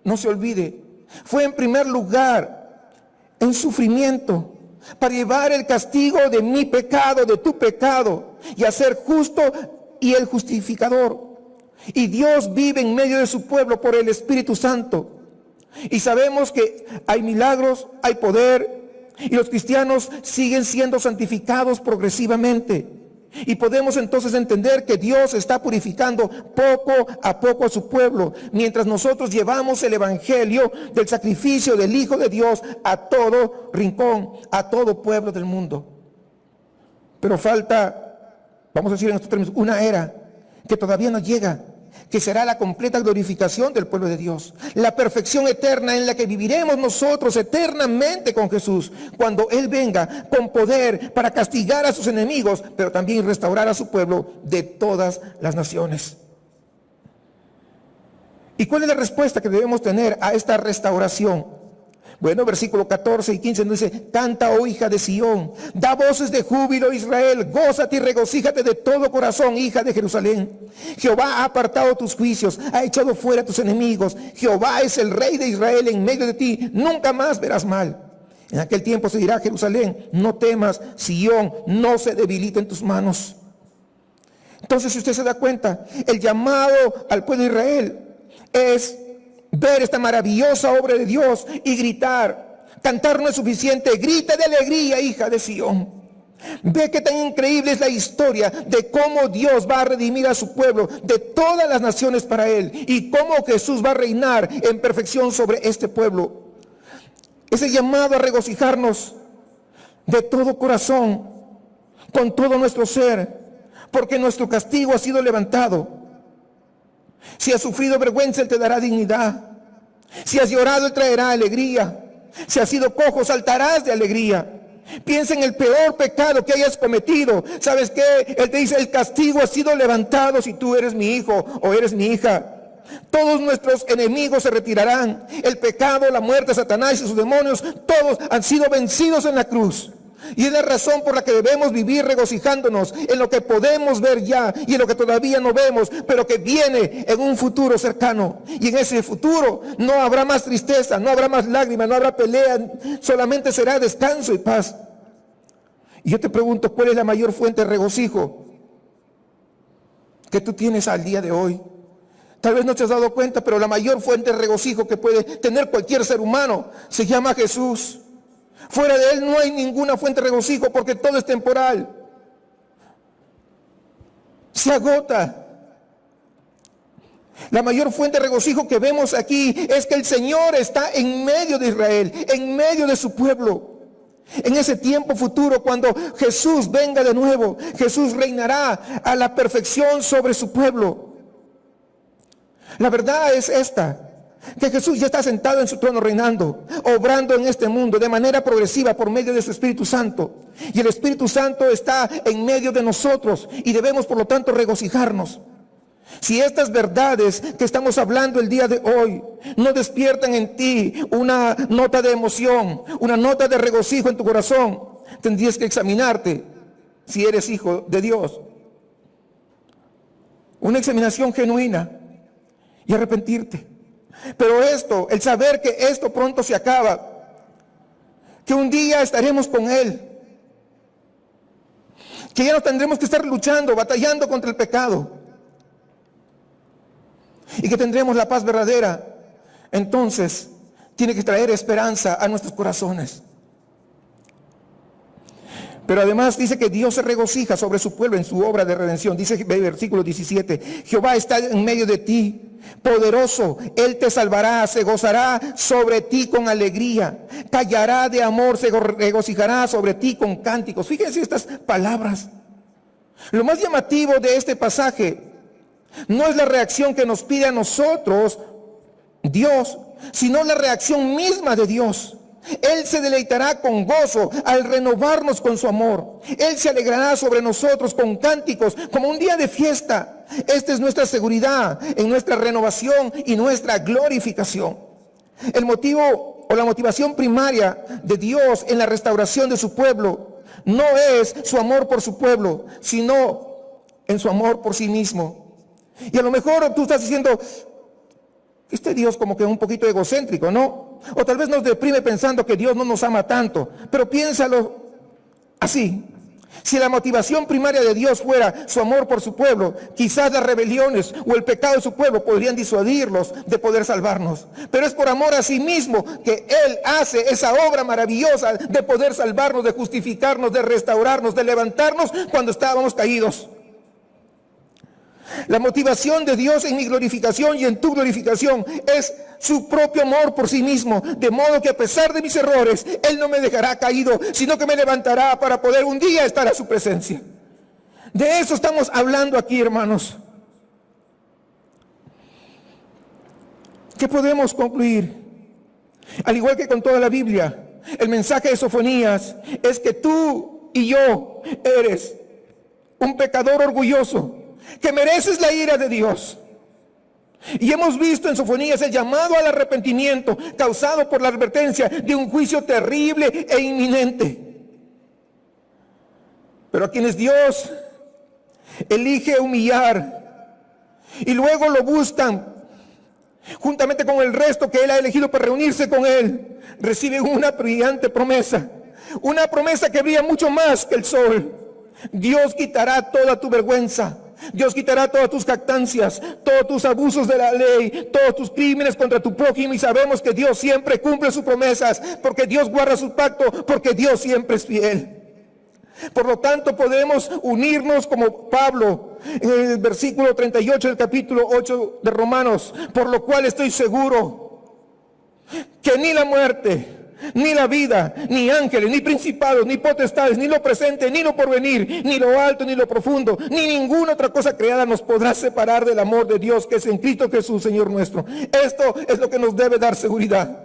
no se olvide, fue en primer lugar en sufrimiento, para llevar el castigo de mi pecado, de tu pecado, y hacer justo y el justificador. Y Dios vive en medio de su pueblo por el Espíritu Santo. Y sabemos que hay milagros, hay poder, y los cristianos siguen siendo santificados progresivamente. Y podemos entonces entender que Dios está purificando poco a su pueblo, mientras nosotros llevamos el evangelio del sacrificio del Hijo de Dios a todo rincón, a todo pueblo del mundo. Pero falta, vamos a decir en estos términos, una era que todavía no llega, que será la completa glorificación del pueblo de Dios, la perfección eterna en la que viviremos nosotros eternamente con Jesús, cuando Él venga con poder para castigar a sus enemigos, pero también restaurar a su pueblo de todas las naciones. ¿Y cuál es la respuesta que debemos tener a esta restauración? Bueno, versículo 14 y 15 nos dice: canta, oh hija de Sión, da voces de júbilo, Israel, gózate y regocíjate de todo corazón, hija de Jerusalén. Jehová ha apartado tus juicios, ha echado fuera tus enemigos. Jehová es el rey de Israel en medio de ti, nunca más verás mal. En aquel tiempo se dirá a Jerusalén: no temas, Sión, no se debilite en tus manos. Entonces, si usted se da cuenta, el llamado al pueblo de Israel es ver esta maravillosa obra de Dios y gritar. Cantar no es suficiente, grita de alegría, hija de Sión. Ve qué tan increíble es la historia de cómo Dios va a redimir a su pueblo de todas las naciones para Él, y cómo Jesús va a reinar en perfección sobre este pueblo. Ese llamado a regocijarnos de todo corazón, con todo nuestro ser, porque nuestro castigo ha sido levantado. Si has sufrido vergüenza, Él te dará dignidad. Si has llorado, Él traerá alegría. Si has sido cojo, saltarás de alegría. Piensa en el peor pecado que hayas cometido. ¿Sabes qué? Él te dice: el castigo ha sido levantado si tú eres mi hijo o eres mi hija. Todos nuestros enemigos se retirarán. El pecado, la muerte, Satanás y sus demonios, todos han sido vencidos en la cruz. Y es la razón por la que debemos vivir regocijándonos en lo que podemos ver ya y en lo que todavía no vemos, pero que viene en un futuro cercano. Y en ese futuro no habrá más tristeza, no habrá más lágrimas, no habrá pelea, solamente será descanso y paz. Y yo te pregunto, ¿cuál es la mayor fuente de regocijo que tú tienes al día de hoy? Tal vez no te has dado cuenta, pero la mayor fuente de regocijo que puede tener cualquier ser humano se llama Jesús. Fuera de Él no hay ninguna fuente de regocijo, porque todo es temporal. Se agota. La mayor fuente de regocijo que vemos aquí es que el Señor está en medio de Israel, en medio de su pueblo. En ese tiempo futuro, cuando Jesús venga de nuevo, Jesús reinará a la perfección sobre su pueblo. La verdad es esta, que Jesús ya está sentado en su trono reinando, obrando en este mundo de manera progresiva por medio de su Espíritu Santo. Y el Espíritu Santo está en medio de nosotros y debemos por lo tanto regocijarnos. Si estas verdades que estamos hablando el día de hoy no despiertan en ti una nota de emoción, una nota de regocijo en tu corazón, tendrías que examinarte si eres hijo de Dios. Una examinación genuina y arrepentirte. Pero esto, el saber que esto pronto se acaba, que un día estaremos con Él, que ya no tendremos que estar luchando, batallando contra el pecado, y que tendremos la paz verdadera, entonces tiene que traer esperanza a nuestros corazones. Pero además dice que Dios se regocija sobre su pueblo en su obra de redención. Dice el versículo 17, Jehová está en medio de ti, poderoso, Él te salvará, se gozará sobre ti con alegría, callará de amor, se regocijará sobre ti con cánticos. Fíjense estas palabras. Lo más llamativo de este pasaje no es la reacción que nos pide a nosotros Dios, sino la reacción misma de Dios. Él se deleitará con gozo al renovarnos con su amor. Él se alegrará sobre nosotros con cánticos, como un día de fiesta. Esta es nuestra seguridad en nuestra renovación y nuestra glorificación. El motivo o la motivación primaria de Dios en la restauración de su pueblo no es su amor por su pueblo, sino en su amor por sí mismo. Y a lo mejor tú estás diciendo, este Dios como que un poquito egocéntrico, ¿no? O tal vez nos deprime pensando que Dios no nos ama tanto. Pero piénsalo así. Si la motivación primaria de Dios fuera su amor por su pueblo, quizás las rebeliones o el pecado de su pueblo podrían disuadirlos de poder salvarnos. Pero es por amor a sí mismo que Él hace esa obra maravillosa de poder salvarnos, de justificarnos, de restaurarnos, de levantarnos cuando estábamos caídos. La motivación de Dios en mi glorificación y en tu glorificación es su propio amor por sí mismo, de modo que a pesar de mis errores, Él no me dejará caído, sino que me levantará para poder un día estar a su presencia. De eso estamos hablando aquí, hermanos. ¿Qué podemos concluir? Al igual que con toda la Biblia, el mensaje de Sofonías es que tú y yo eres un pecador orgulloso, que mereces la ira de Dios. Y hemos visto en Sofonías el llamado al arrepentimiento causado por la advertencia de un juicio terrible e inminente. Pero a quienes Dios elige humillar y luego lo buscan juntamente con el resto que Él ha elegido para reunirse con Él, reciben una brillante promesa, una promesa que brilla mucho más que el sol. Dios quitará toda tu vergüenza. Dios quitará todas tus jactancias, todos tus abusos de la ley, todos tus crímenes contra tu prójimo, y sabemos que Dios siempre cumple sus promesas, porque Dios guarda su pacto, porque Dios siempre es fiel. Por lo tanto, podemos unirnos como Pablo en el versículo 38 del capítulo 8 de Romanos, por lo cual estoy seguro que ni la muerte, ni la vida, ni ángeles, ni principados, ni potestades, ni lo presente, ni lo porvenir, ni lo alto, ni lo profundo, ni ninguna otra cosa creada nos podrá separar del amor de Dios que es en Cristo Jesús, Señor nuestro. Esto es lo que nos debe dar seguridad.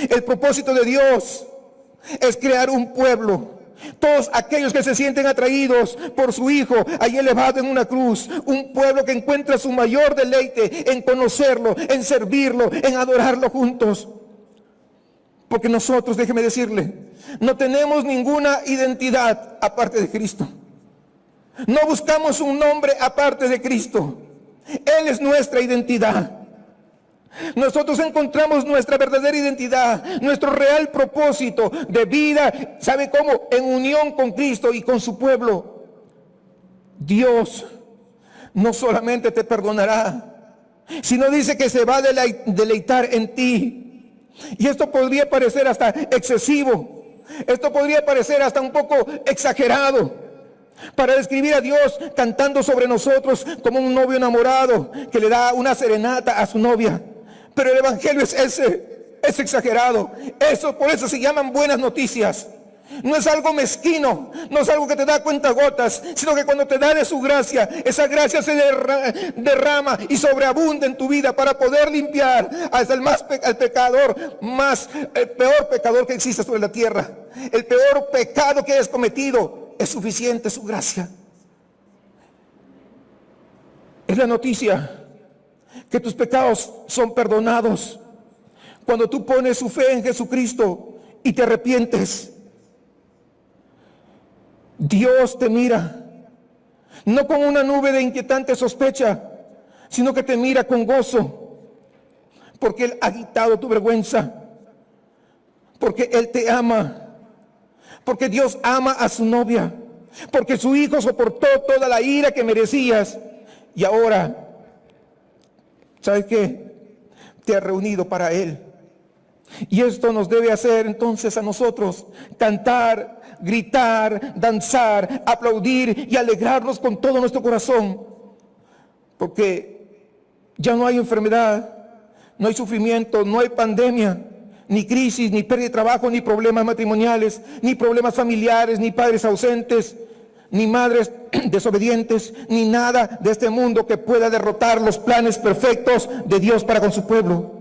El propósito de Dios es crear un pueblo Todos aquellos que se sienten atraídos por su Hijo, ahí elevado en una cruz. Un pueblo que encuentra su mayor deleite en conocerlo, en servirlo, en adorarlo juntos. Porque nosotros, déjeme decirle, no tenemos ninguna identidad aparte de Cristo. No buscamos un nombre aparte de Cristo. Él es nuestra identidad. Nosotros encontramos nuestra verdadera identidad, nuestro real propósito de vida, ¿sabe cómo? En unión con Cristo y con su pueblo. Dios no solamente te perdonará, sino dice que se va a deleitar en ti. Y esto podría parecer hasta excesivo, esto podría parecer hasta un poco exagerado, para describir a Dios cantando sobre nosotros como un novio enamorado que le da una serenata a su novia. Pero el evangelio es exagerado. Por eso se llaman buenas noticias. No es algo mezquino, no es algo que te da cuentagotas, sino que cuando te da de su gracia, esa gracia se derrama y sobreabunda en tu vida para poder limpiar hasta el pecador el peor pecador que existe sobre la tierra. El peor pecado que hayas cometido, es suficiente su gracia. Es la noticia que tus pecados son perdonados cuando tú pones su fe en Jesucristo y te arrepientes. Dios te mira no con una nube de inquietante sospecha, sino que te mira con gozo, porque Él ha quitado tu vergüenza, porque Él te ama, porque Dios ama a su novia, porque su Hijo soportó toda la ira que merecías. Y ahora, ¿sabes qué? Te ha reunido para Él. Y esto nos debe hacer entonces a nosotros cantar, gritar, danzar, aplaudir y alegrarnos con todo nuestro corazón. Porque ya no hay enfermedad, no hay sufrimiento, no hay pandemia, ni crisis, ni pérdida de trabajo, ni problemas matrimoniales, ni problemas familiares, ni padres ausentes, ni madres desobedientes, ni nada de este mundo que pueda derrotar los planes perfectos de Dios para con su pueblo.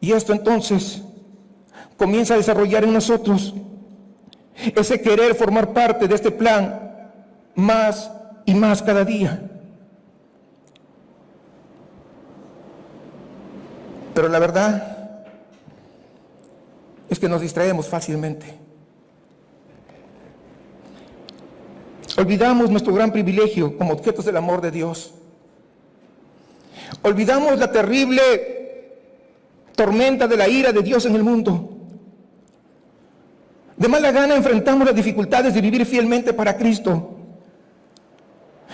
Y esto entonces comienza a desarrollar en nosotros ese querer formar parte de este plan más y más cada día. Pero la verdad es que nos distraemos fácilmente. Olvidamos nuestro gran privilegio como objetos del amor de Dios. Olvidamos la terrible tormenta de la ira de Dios en el mundo. De mala gana enfrentamos las dificultades de vivir fielmente para Cristo.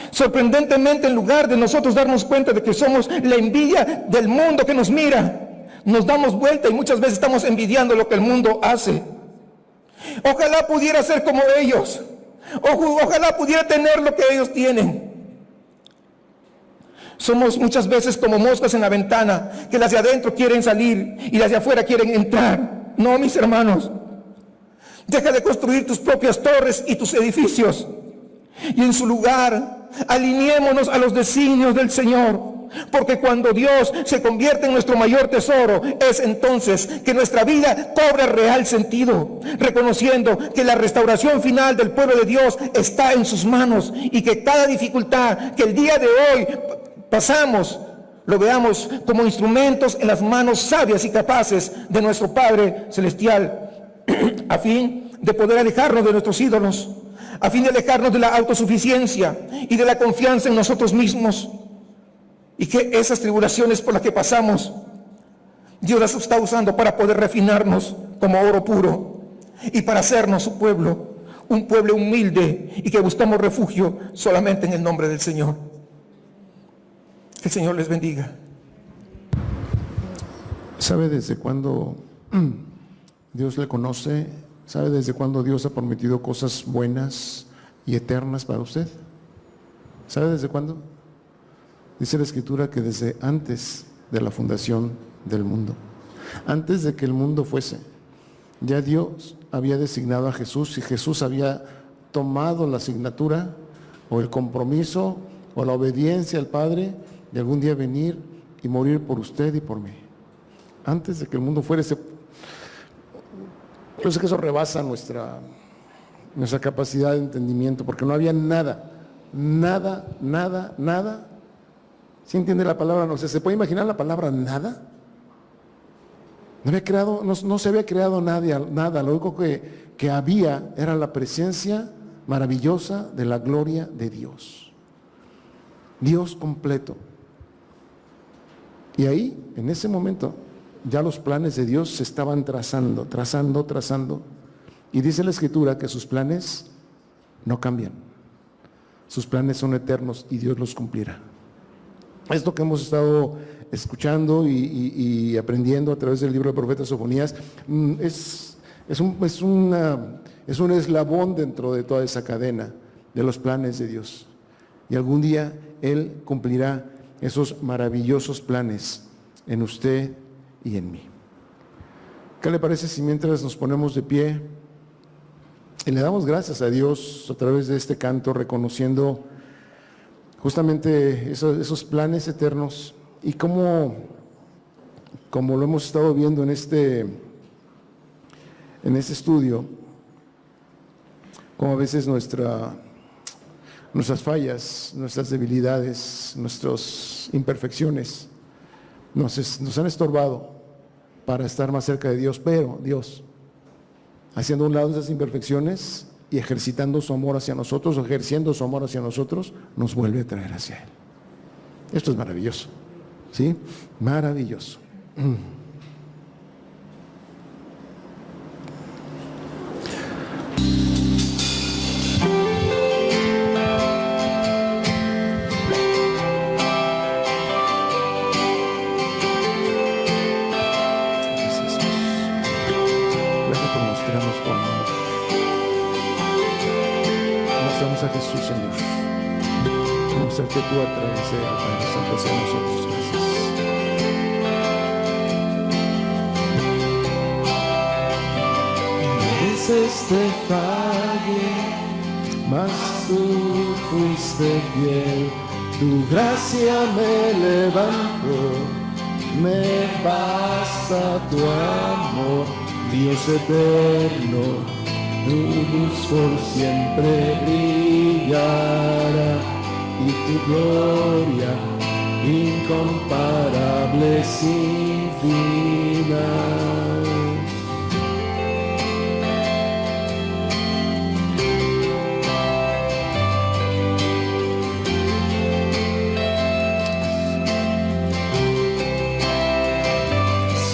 Sorprendentemente, en lugar de nosotros darnos cuenta de que somos la envidia del mundo que nos mira, nos damos vuelta y muchas veces estamos envidiando lo que el mundo hace. Ojalá pudiera ser como ellos. Ojalá pudiera tener lo que ellos tienen. Somos muchas veces como moscas en la ventana, que las de adentro quieren salir y las de afuera quieren entrar. No, mis hermanos, deja de construir tus propias torres y tus edificios, y en su lugar alineémonos a los designios del Señor. Porque cuando Dios se convierte en nuestro mayor tesoro, es entonces que nuestra vida cobra real sentido, reconociendo que la restauración final del pueblo de Dios está en sus manos, y que cada dificultad que el día de hoy pasamos, lo veamos como instrumentos en las manos sabias y capaces de nuestro Padre Celestial, a fin de poder alejarnos de nuestros ídolos, a fin de alejarnos de la autosuficiencia y de la confianza en nosotros mismos. Y que esas tribulaciones por las que pasamos, Dios las está usando para poder refinarnos como oro puro y para hacernos su pueblo, un pueblo humilde y que buscamos refugio solamente en el nombre del Señor. Que el Señor les bendiga. ¿Sabe desde cuándo Dios le conoce? ¿Sabe desde cuándo Dios ha prometido cosas buenas y eternas para usted? ¿Sabe desde cuándo? Dice la Escritura que desde antes de la fundación del mundo, antes de que el mundo fuese, ya Dios había designado a Jesús, y Jesús había tomado la asignatura o el compromiso o la obediencia al Padre de algún día venir y morir por usted y por mí. Antes de que el mundo fuera ese. Yo sé que eso rebasa nuestra capacidad de entendimiento, porque no había nada. ¿Sí entiende la palabra? No sé, ¿se puede imaginar la palabra nada? No se había creado nada. Lo único que había era la presencia maravillosa de la gloria de Dios. Dios completo. Y ahí, en ese momento, ya los planes de Dios se estaban trazando. Y dice la Escritura que sus planes no cambian. Sus planes son eternos y Dios los cumplirá. Esto que hemos estado escuchando y aprendiendo a través del libro del profeta Sofonías es un eslabón dentro de toda esa cadena de los planes de Dios. Y algún día Él cumplirá esos maravillosos planes en usted y en mí. ¿Qué le parece si mientras nos ponemos de pie y le damos gracias a Dios a través de este canto, reconociendo justamente esos planes eternos y como lo hemos estado viendo en este estudio, como a veces nuestras fallas, nuestras debilidades, nuestras imperfecciones nos han estorbado para estar más cerca de Dios, pero Dios, haciendo a un lado esas imperfecciones y ejercitando su amor hacia nosotros, o ejerciendo su amor hacia nosotros, nos vuelve a traer hacia Él. Esto es maravilloso, ¿sí? Maravilloso. A Jesús, Señor. Vamos a hacer que tú a través de Él, Padre Santo, hacia nosotros. Gracias. Veces te fallé, mas tú fuiste fiel. Tu gracia me levantó, me basta tu amor, Dios eterno. Tu luz por siempre brillará y tu gloria incomparable sin final.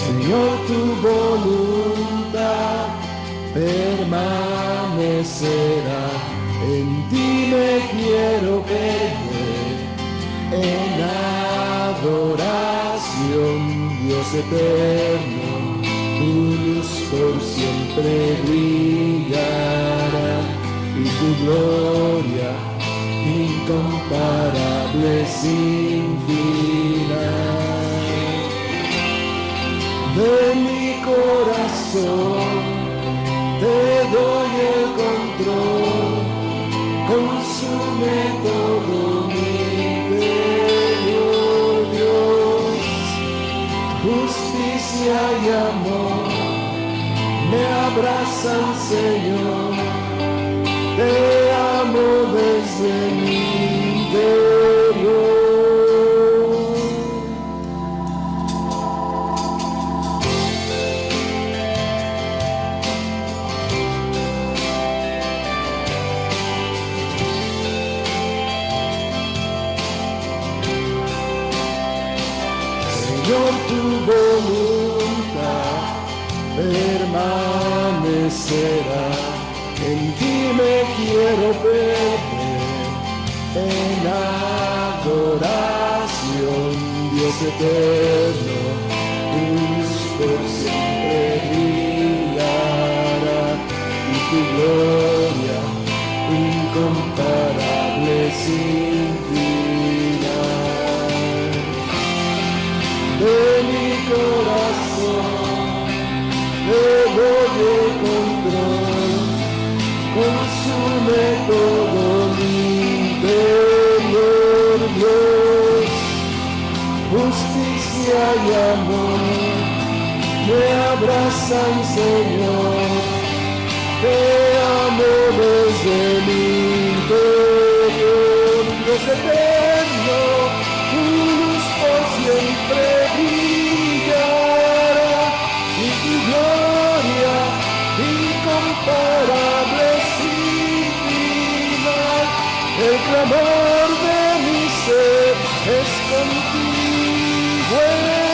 Señor, tu voluntad permanecerá, en ti me quiero perder, en adoración, Dios eterno, tu luz por siempre brillará, y tu gloria incomparable sin final. De mi corazón te doy el control, consume todo mi interior, Dios. Justicia y amor me abrazan, Señor. Te amo desde mi interior. Señor, tu voluntad permanecerá, en ti me quiero perder, en adoración, Dios eterno, tu luz por siempre brillará, y tu gloria incomparable sin final. De mi corazón te doy el control, consume todo mi interior, Dios. Justicia y amor me abrazan, Señor. te amo desde mi interior. Dios eterno, tu luz por siempre brillará, y tu gloria incomparable sin final. El clamor de mi ser es contigo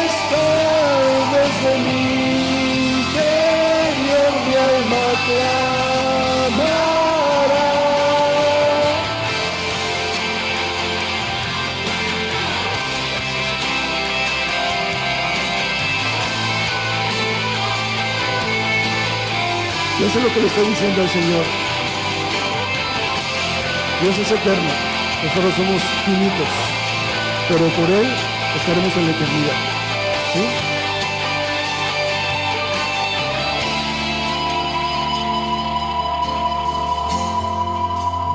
estar desde mi interior, mi alma clamará. Yo sé lo que le está diciendo al Señor. Dios es eterno, nosotros somos finitos, pero por Él estaremos en la eternidad. ¿Sí?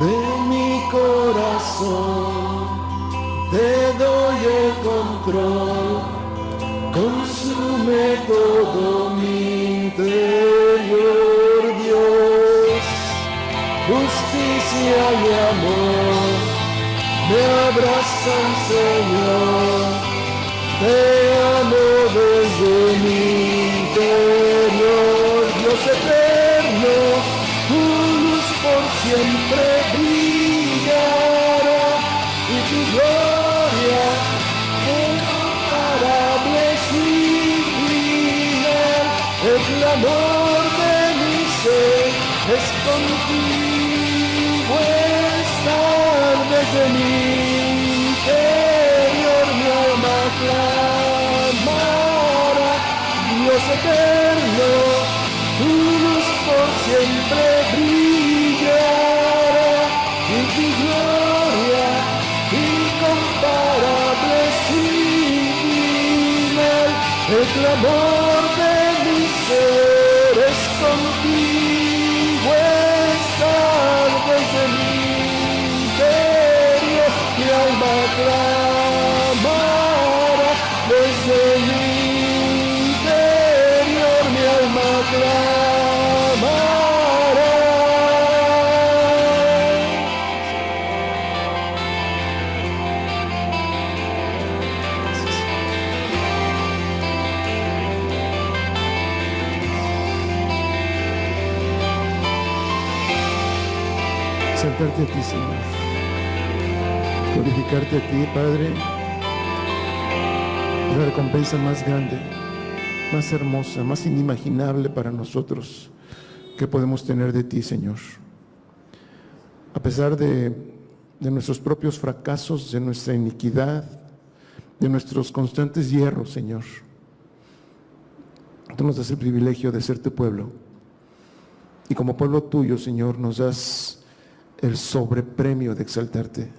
De mi corazón te doy el control, consume todo mi interior, Dios. Justicia y amor me abrazan, Señor. Te amo desde mi interior, Dios eterno. Tu luz por siempre brillará, y tu gloria incomparable sin final. El clamor de mi ser es contigo estar desde mi interior, mi alma clamará. Dios eterno, tu luz por siempre brillará, y tu gloria incomparable sin final. El clamor de mi ser es contigo estar desde mi interior, mi alma clamará desde mi interior, mi alma clamará. Exaltarte a ti, Señor. Glorificarte a ti, Padre. Es la recompensa más grande, más hermosa, más inimaginable para nosotros que podemos tener de ti, Señor. A pesar de nuestros propios fracasos, de nuestra iniquidad, de nuestros constantes hierros, Señor, tú nos das el privilegio de ser tu pueblo. Y como pueblo tuyo, Señor, nos das el sobrepremio de exaltarte,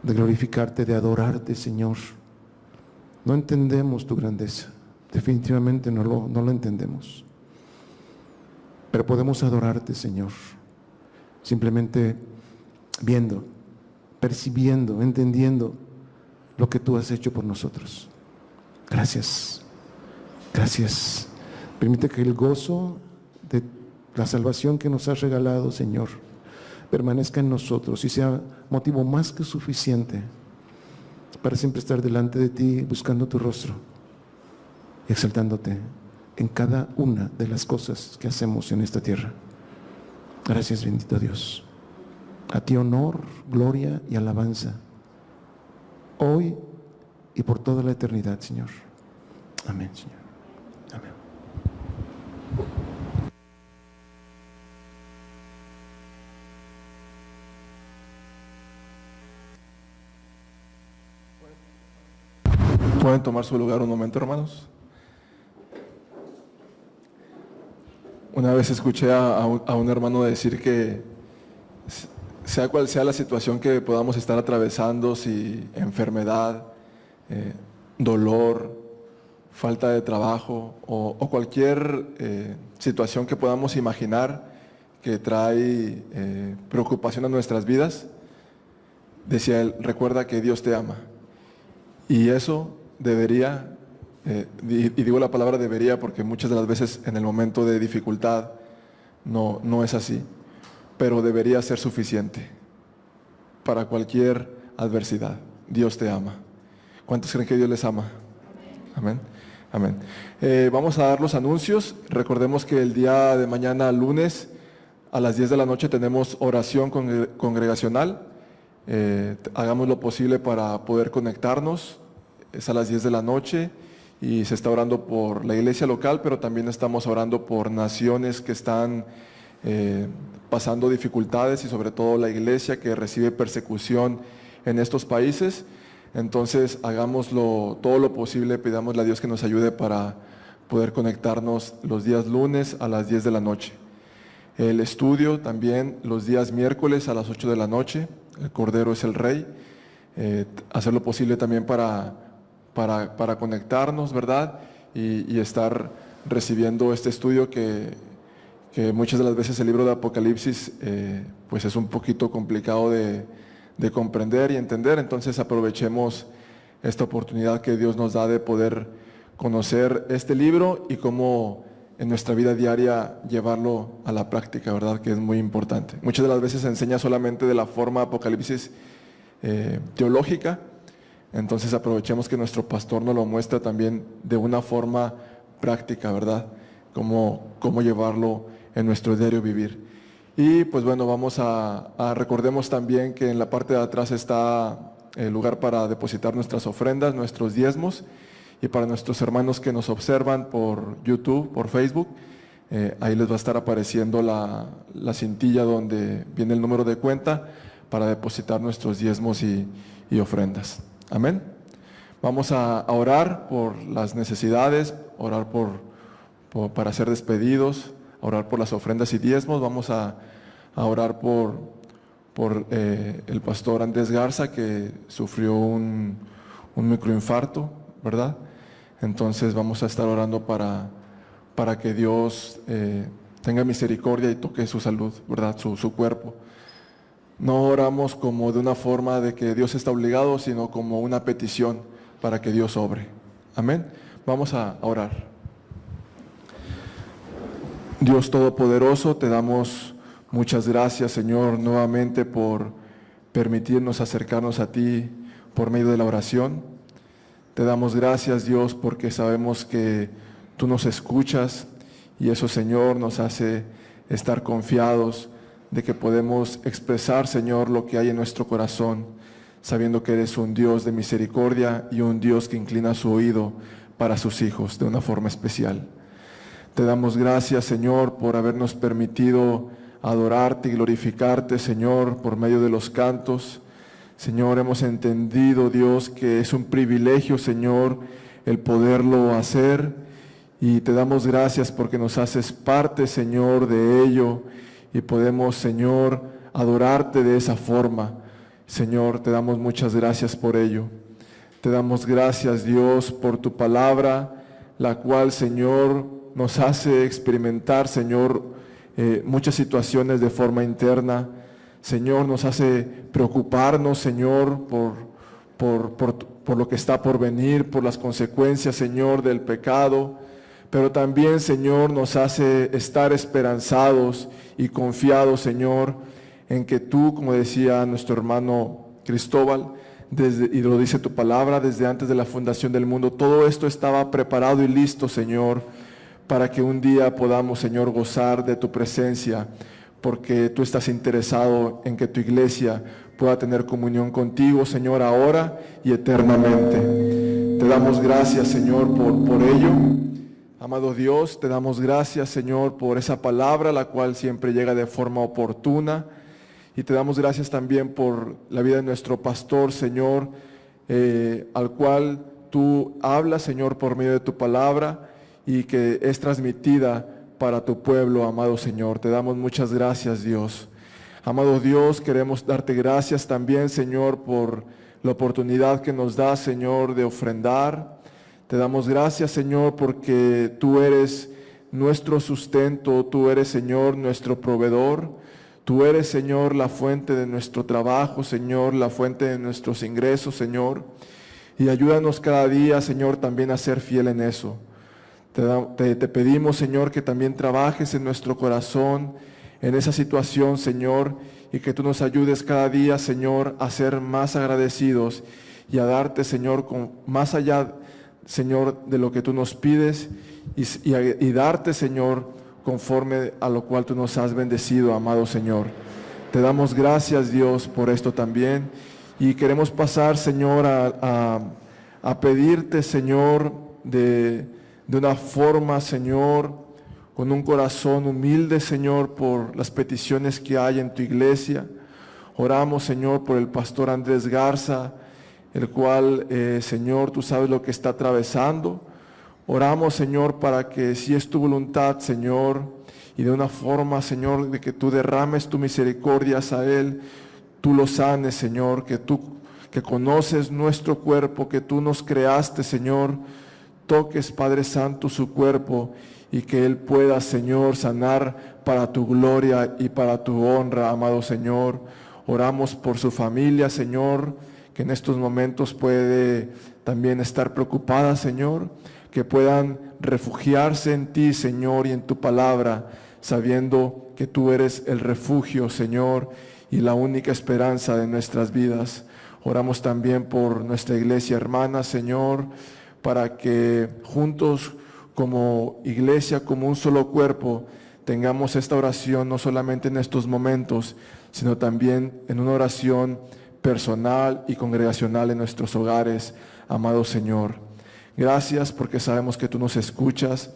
de glorificarte, de adorarte, Señor. No entendemos tu grandeza, definitivamente no lo entendemos. Pero podemos adorarte, Señor, simplemente viendo, percibiendo, entendiendo lo que tú has hecho por nosotros. Gracias, gracias. Permite que el gozo de la salvación que nos has regalado, Señor, permanezca en nosotros y sea motivo más que suficiente para siempre estar delante de ti, buscando tu rostro y exaltándote en cada una de las cosas que hacemos en esta tierra. Gracias, bendito Dios. A ti honor, gloria y alabanza, hoy y por toda la eternidad, Señor. Amén, Señor. Amén. ¿Pueden tomar su lugar un momento, hermanos? Una vez escuché a un hermano decir que sea cual sea la situación que podamos estar atravesando, si enfermedad, dolor, falta de trabajo o cualquier situación que podamos imaginar que trae preocupación a nuestras vidas, decía él, recuerda que Dios te ama. Y eso debería, y digo la palabra debería porque muchas de las veces en el momento de dificultad, no es así, pero debería ser suficiente para cualquier adversidad. Dios te ama. ¿Cuántos creen que Dios les ama? Amén. Amén. Vamos a dar los anuncios. Recordemos que el día de mañana, lunes, a las 10 de la noche tenemos oración congregacional. Hagamos lo posible para poder conectarnos. Es a las 10 de la noche y se está orando por la iglesia local, pero también estamos orando por naciones que están pasando dificultades y sobre todo la iglesia que recibe persecución en estos países. Entonces hagámoslo todo lo posible, pidámosle a Dios que nos ayude para poder conectarnos los días lunes a las 10 de la noche. El estudio también los días miércoles a las 8 de la noche, el Cordero es el Rey. Hacer lo posible también para conectarnos, ¿verdad? Y estar recibiendo este estudio que muchas de las veces el libro de Apocalipsis pues es un poquito complicado de comprender y entender. Entonces aprovechemos esta oportunidad que Dios nos da de poder conocer este libro y cómo en nuestra vida diaria llevarlo a la práctica, ¿verdad? Que es muy importante. Muchas de las veces se enseña solamente de la forma Apocalipsis teológica, entonces aprovechemos que nuestro pastor nos lo muestra también de una forma práctica, ¿verdad? Cómo llevarlo en nuestro diario vivir. Y pues bueno, recordemos también que en la parte de atrás está el lugar para depositar nuestras ofrendas, nuestros diezmos, y para nuestros hermanos que nos observan por YouTube, por Facebook, ahí les va a estar apareciendo la cintilla donde viene el número de cuenta para depositar nuestros diezmos y ofrendas. Amén. Vamos a orar por las necesidades, orar para ser despedidos, orar por las ofrendas y diezmos. Vamos a orar por el pastor Andrés Garza, que sufrió un microinfarto, ¿verdad? Entonces vamos a estar orando para que Dios tenga misericordia y toque su salud, ¿verdad? Su cuerpo. No oramos como de una forma de que Dios está obligado, sino como una petición para que Dios obre. Amén. Vamos a orar. Dios Todopoderoso, te damos muchas gracias, Señor, nuevamente por permitirnos acercarnos a ti por medio de la oración. Te damos gracias, Dios, porque sabemos que tú nos escuchas y eso, Señor, nos hace estar confiados de que podemos expresar, Señor, lo que hay en nuestro corazón, sabiendo que eres un Dios de misericordia y un Dios que inclina su oído para sus hijos de una forma especial. Te damos gracias, Señor, por habernos permitido adorarte y glorificarte, Señor, por medio de los cantos. Señor, hemos entendido, Dios, que es un privilegio, Señor, el poderlo hacer, y te damos gracias porque nos haces parte, Señor, de ello, y podemos, Señor, adorarte de esa forma. Señor, te damos muchas gracias por ello. Te damos gracias, Dios, por tu palabra, la cual, Señor, nos hace experimentar, Señor, muchas situaciones de forma interna. Señor, nos hace preocuparnos, Señor, por lo que está por venir, por las consecuencias, Señor, del pecado. Pero también, Señor, nos hace estar esperanzados y confiados, Señor, en que tú, como decía nuestro hermano Cristóbal, y lo dice tu palabra, desde antes de la fundación del mundo, todo esto estaba preparado y listo, Señor, para que un día podamos, Señor, gozar de tu presencia, porque tú estás interesado en que tu iglesia pueda tener comunión contigo, Señor, ahora y eternamente. Te damos gracias, Señor, por ello. Amado Dios, te damos gracias, Señor, por esa palabra, la cual siempre llega de forma oportuna. Y te damos gracias también por la vida de nuestro pastor, Señor, al cual tú hablas, Señor, por medio de tu palabra y que es transmitida para tu pueblo, amado Señor. Te damos muchas gracias, Dios. Amado Dios, queremos darte gracias también, Señor, por la oportunidad que nos da, Señor, de ofrendar. Te damos gracias, Señor, porque tú eres nuestro sustento, tú eres, Señor, nuestro proveedor. Tú eres, Señor, la fuente de nuestro trabajo, Señor, la fuente de nuestros ingresos, Señor. Y ayúdanos cada día, Señor, también a ser fiel en eso. Te pedimos, Señor, que también trabajes en nuestro corazón, en esa situación, Señor, y que tú nos ayudes cada día, Señor, a ser más agradecidos y a darte, Señor, más allá, Señor, de lo que tú nos pides y darte, Señor, conforme a lo cual tú nos has bendecido, amado Señor. Te damos gracias, Dios, por esto también, y queremos pasar, Señor, a pedirte, Señor, de una forma, Señor, con un corazón humilde, Señor, por las peticiones que hay en tu iglesia. Oramos, Señor, por el pastor Andrés Garza, el cual, Señor, tú sabes lo que está atravesando. Oramos, Señor, para que si es tu voluntad, Señor, y de una forma, Señor, de que tú derrames tu misericordia a él, tú lo sanes, Señor, que conoces nuestro cuerpo, que tú nos creaste, Señor, toques, Padre Santo, su cuerpo y que él pueda, Señor, sanar para tu gloria y para tu honra, amado Señor. Oramos por su familia, Señor, que en estos momentos puede también estar preocupada, Señor, que puedan refugiarse en ti, Señor, y en tu palabra, sabiendo que tú eres el refugio, Señor, y la única esperanza de nuestras vidas. Oramos también por nuestra iglesia hermana, Señor, para que juntos como iglesia, como un solo cuerpo, tengamos esta oración no solamente en estos momentos, sino también en una oración personal y congregacional en nuestros hogares, amado Señor. Gracias porque sabemos que tú nos escuchas.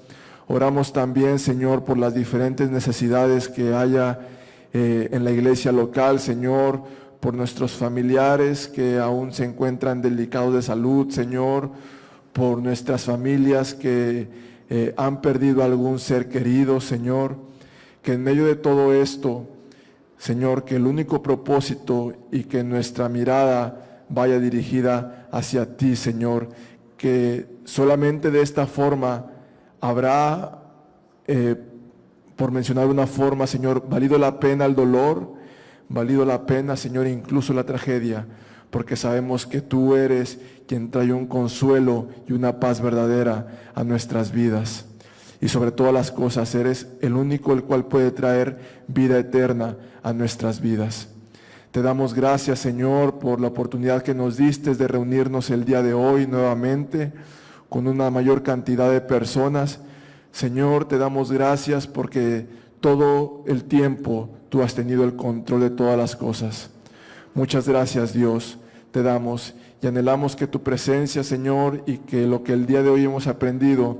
Oramos también, Señor, por las diferentes necesidades que haya en la iglesia local, Señor, por nuestros familiares que aún se encuentran delicados de salud, Señor, por nuestras familias que han perdido algún ser querido, Señor, que en medio de todo esto, Señor, que el único propósito y que nuestra mirada vaya dirigida hacia ti, Señor, que solamente de esta forma habrá, por mencionar una forma, Señor, valido la pena el dolor, valido la pena, Señor, incluso la tragedia, porque sabemos que tú eres quien trae un consuelo y una paz verdadera a nuestras vidas. Y sobre todas las cosas, eres el único el cual puede traer vida eterna a nuestras vidas. Te damos gracias, Señor, por la oportunidad que nos diste de reunirnos el día de hoy nuevamente con una mayor cantidad de personas. Señor, te damos gracias porque todo el tiempo tú has tenido el control de todas las cosas. Muchas gracias, Dios, te damos y anhelamos que tu presencia, Señor, y que lo que el día de hoy hemos aprendido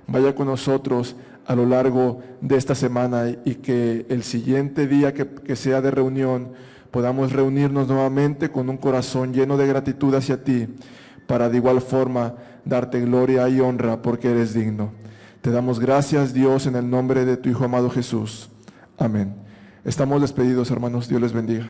vaya con nosotros a lo largo de esta semana y que el siguiente día que sea de reunión podamos reunirnos nuevamente con un corazón lleno de gratitud hacia ti para de igual forma darte gloria y honra porque eres digno. Te damos gracias, Dios, en el nombre de tu Hijo amado Jesús. Amén. Estamos despedidos, hermanos. Dios les bendiga.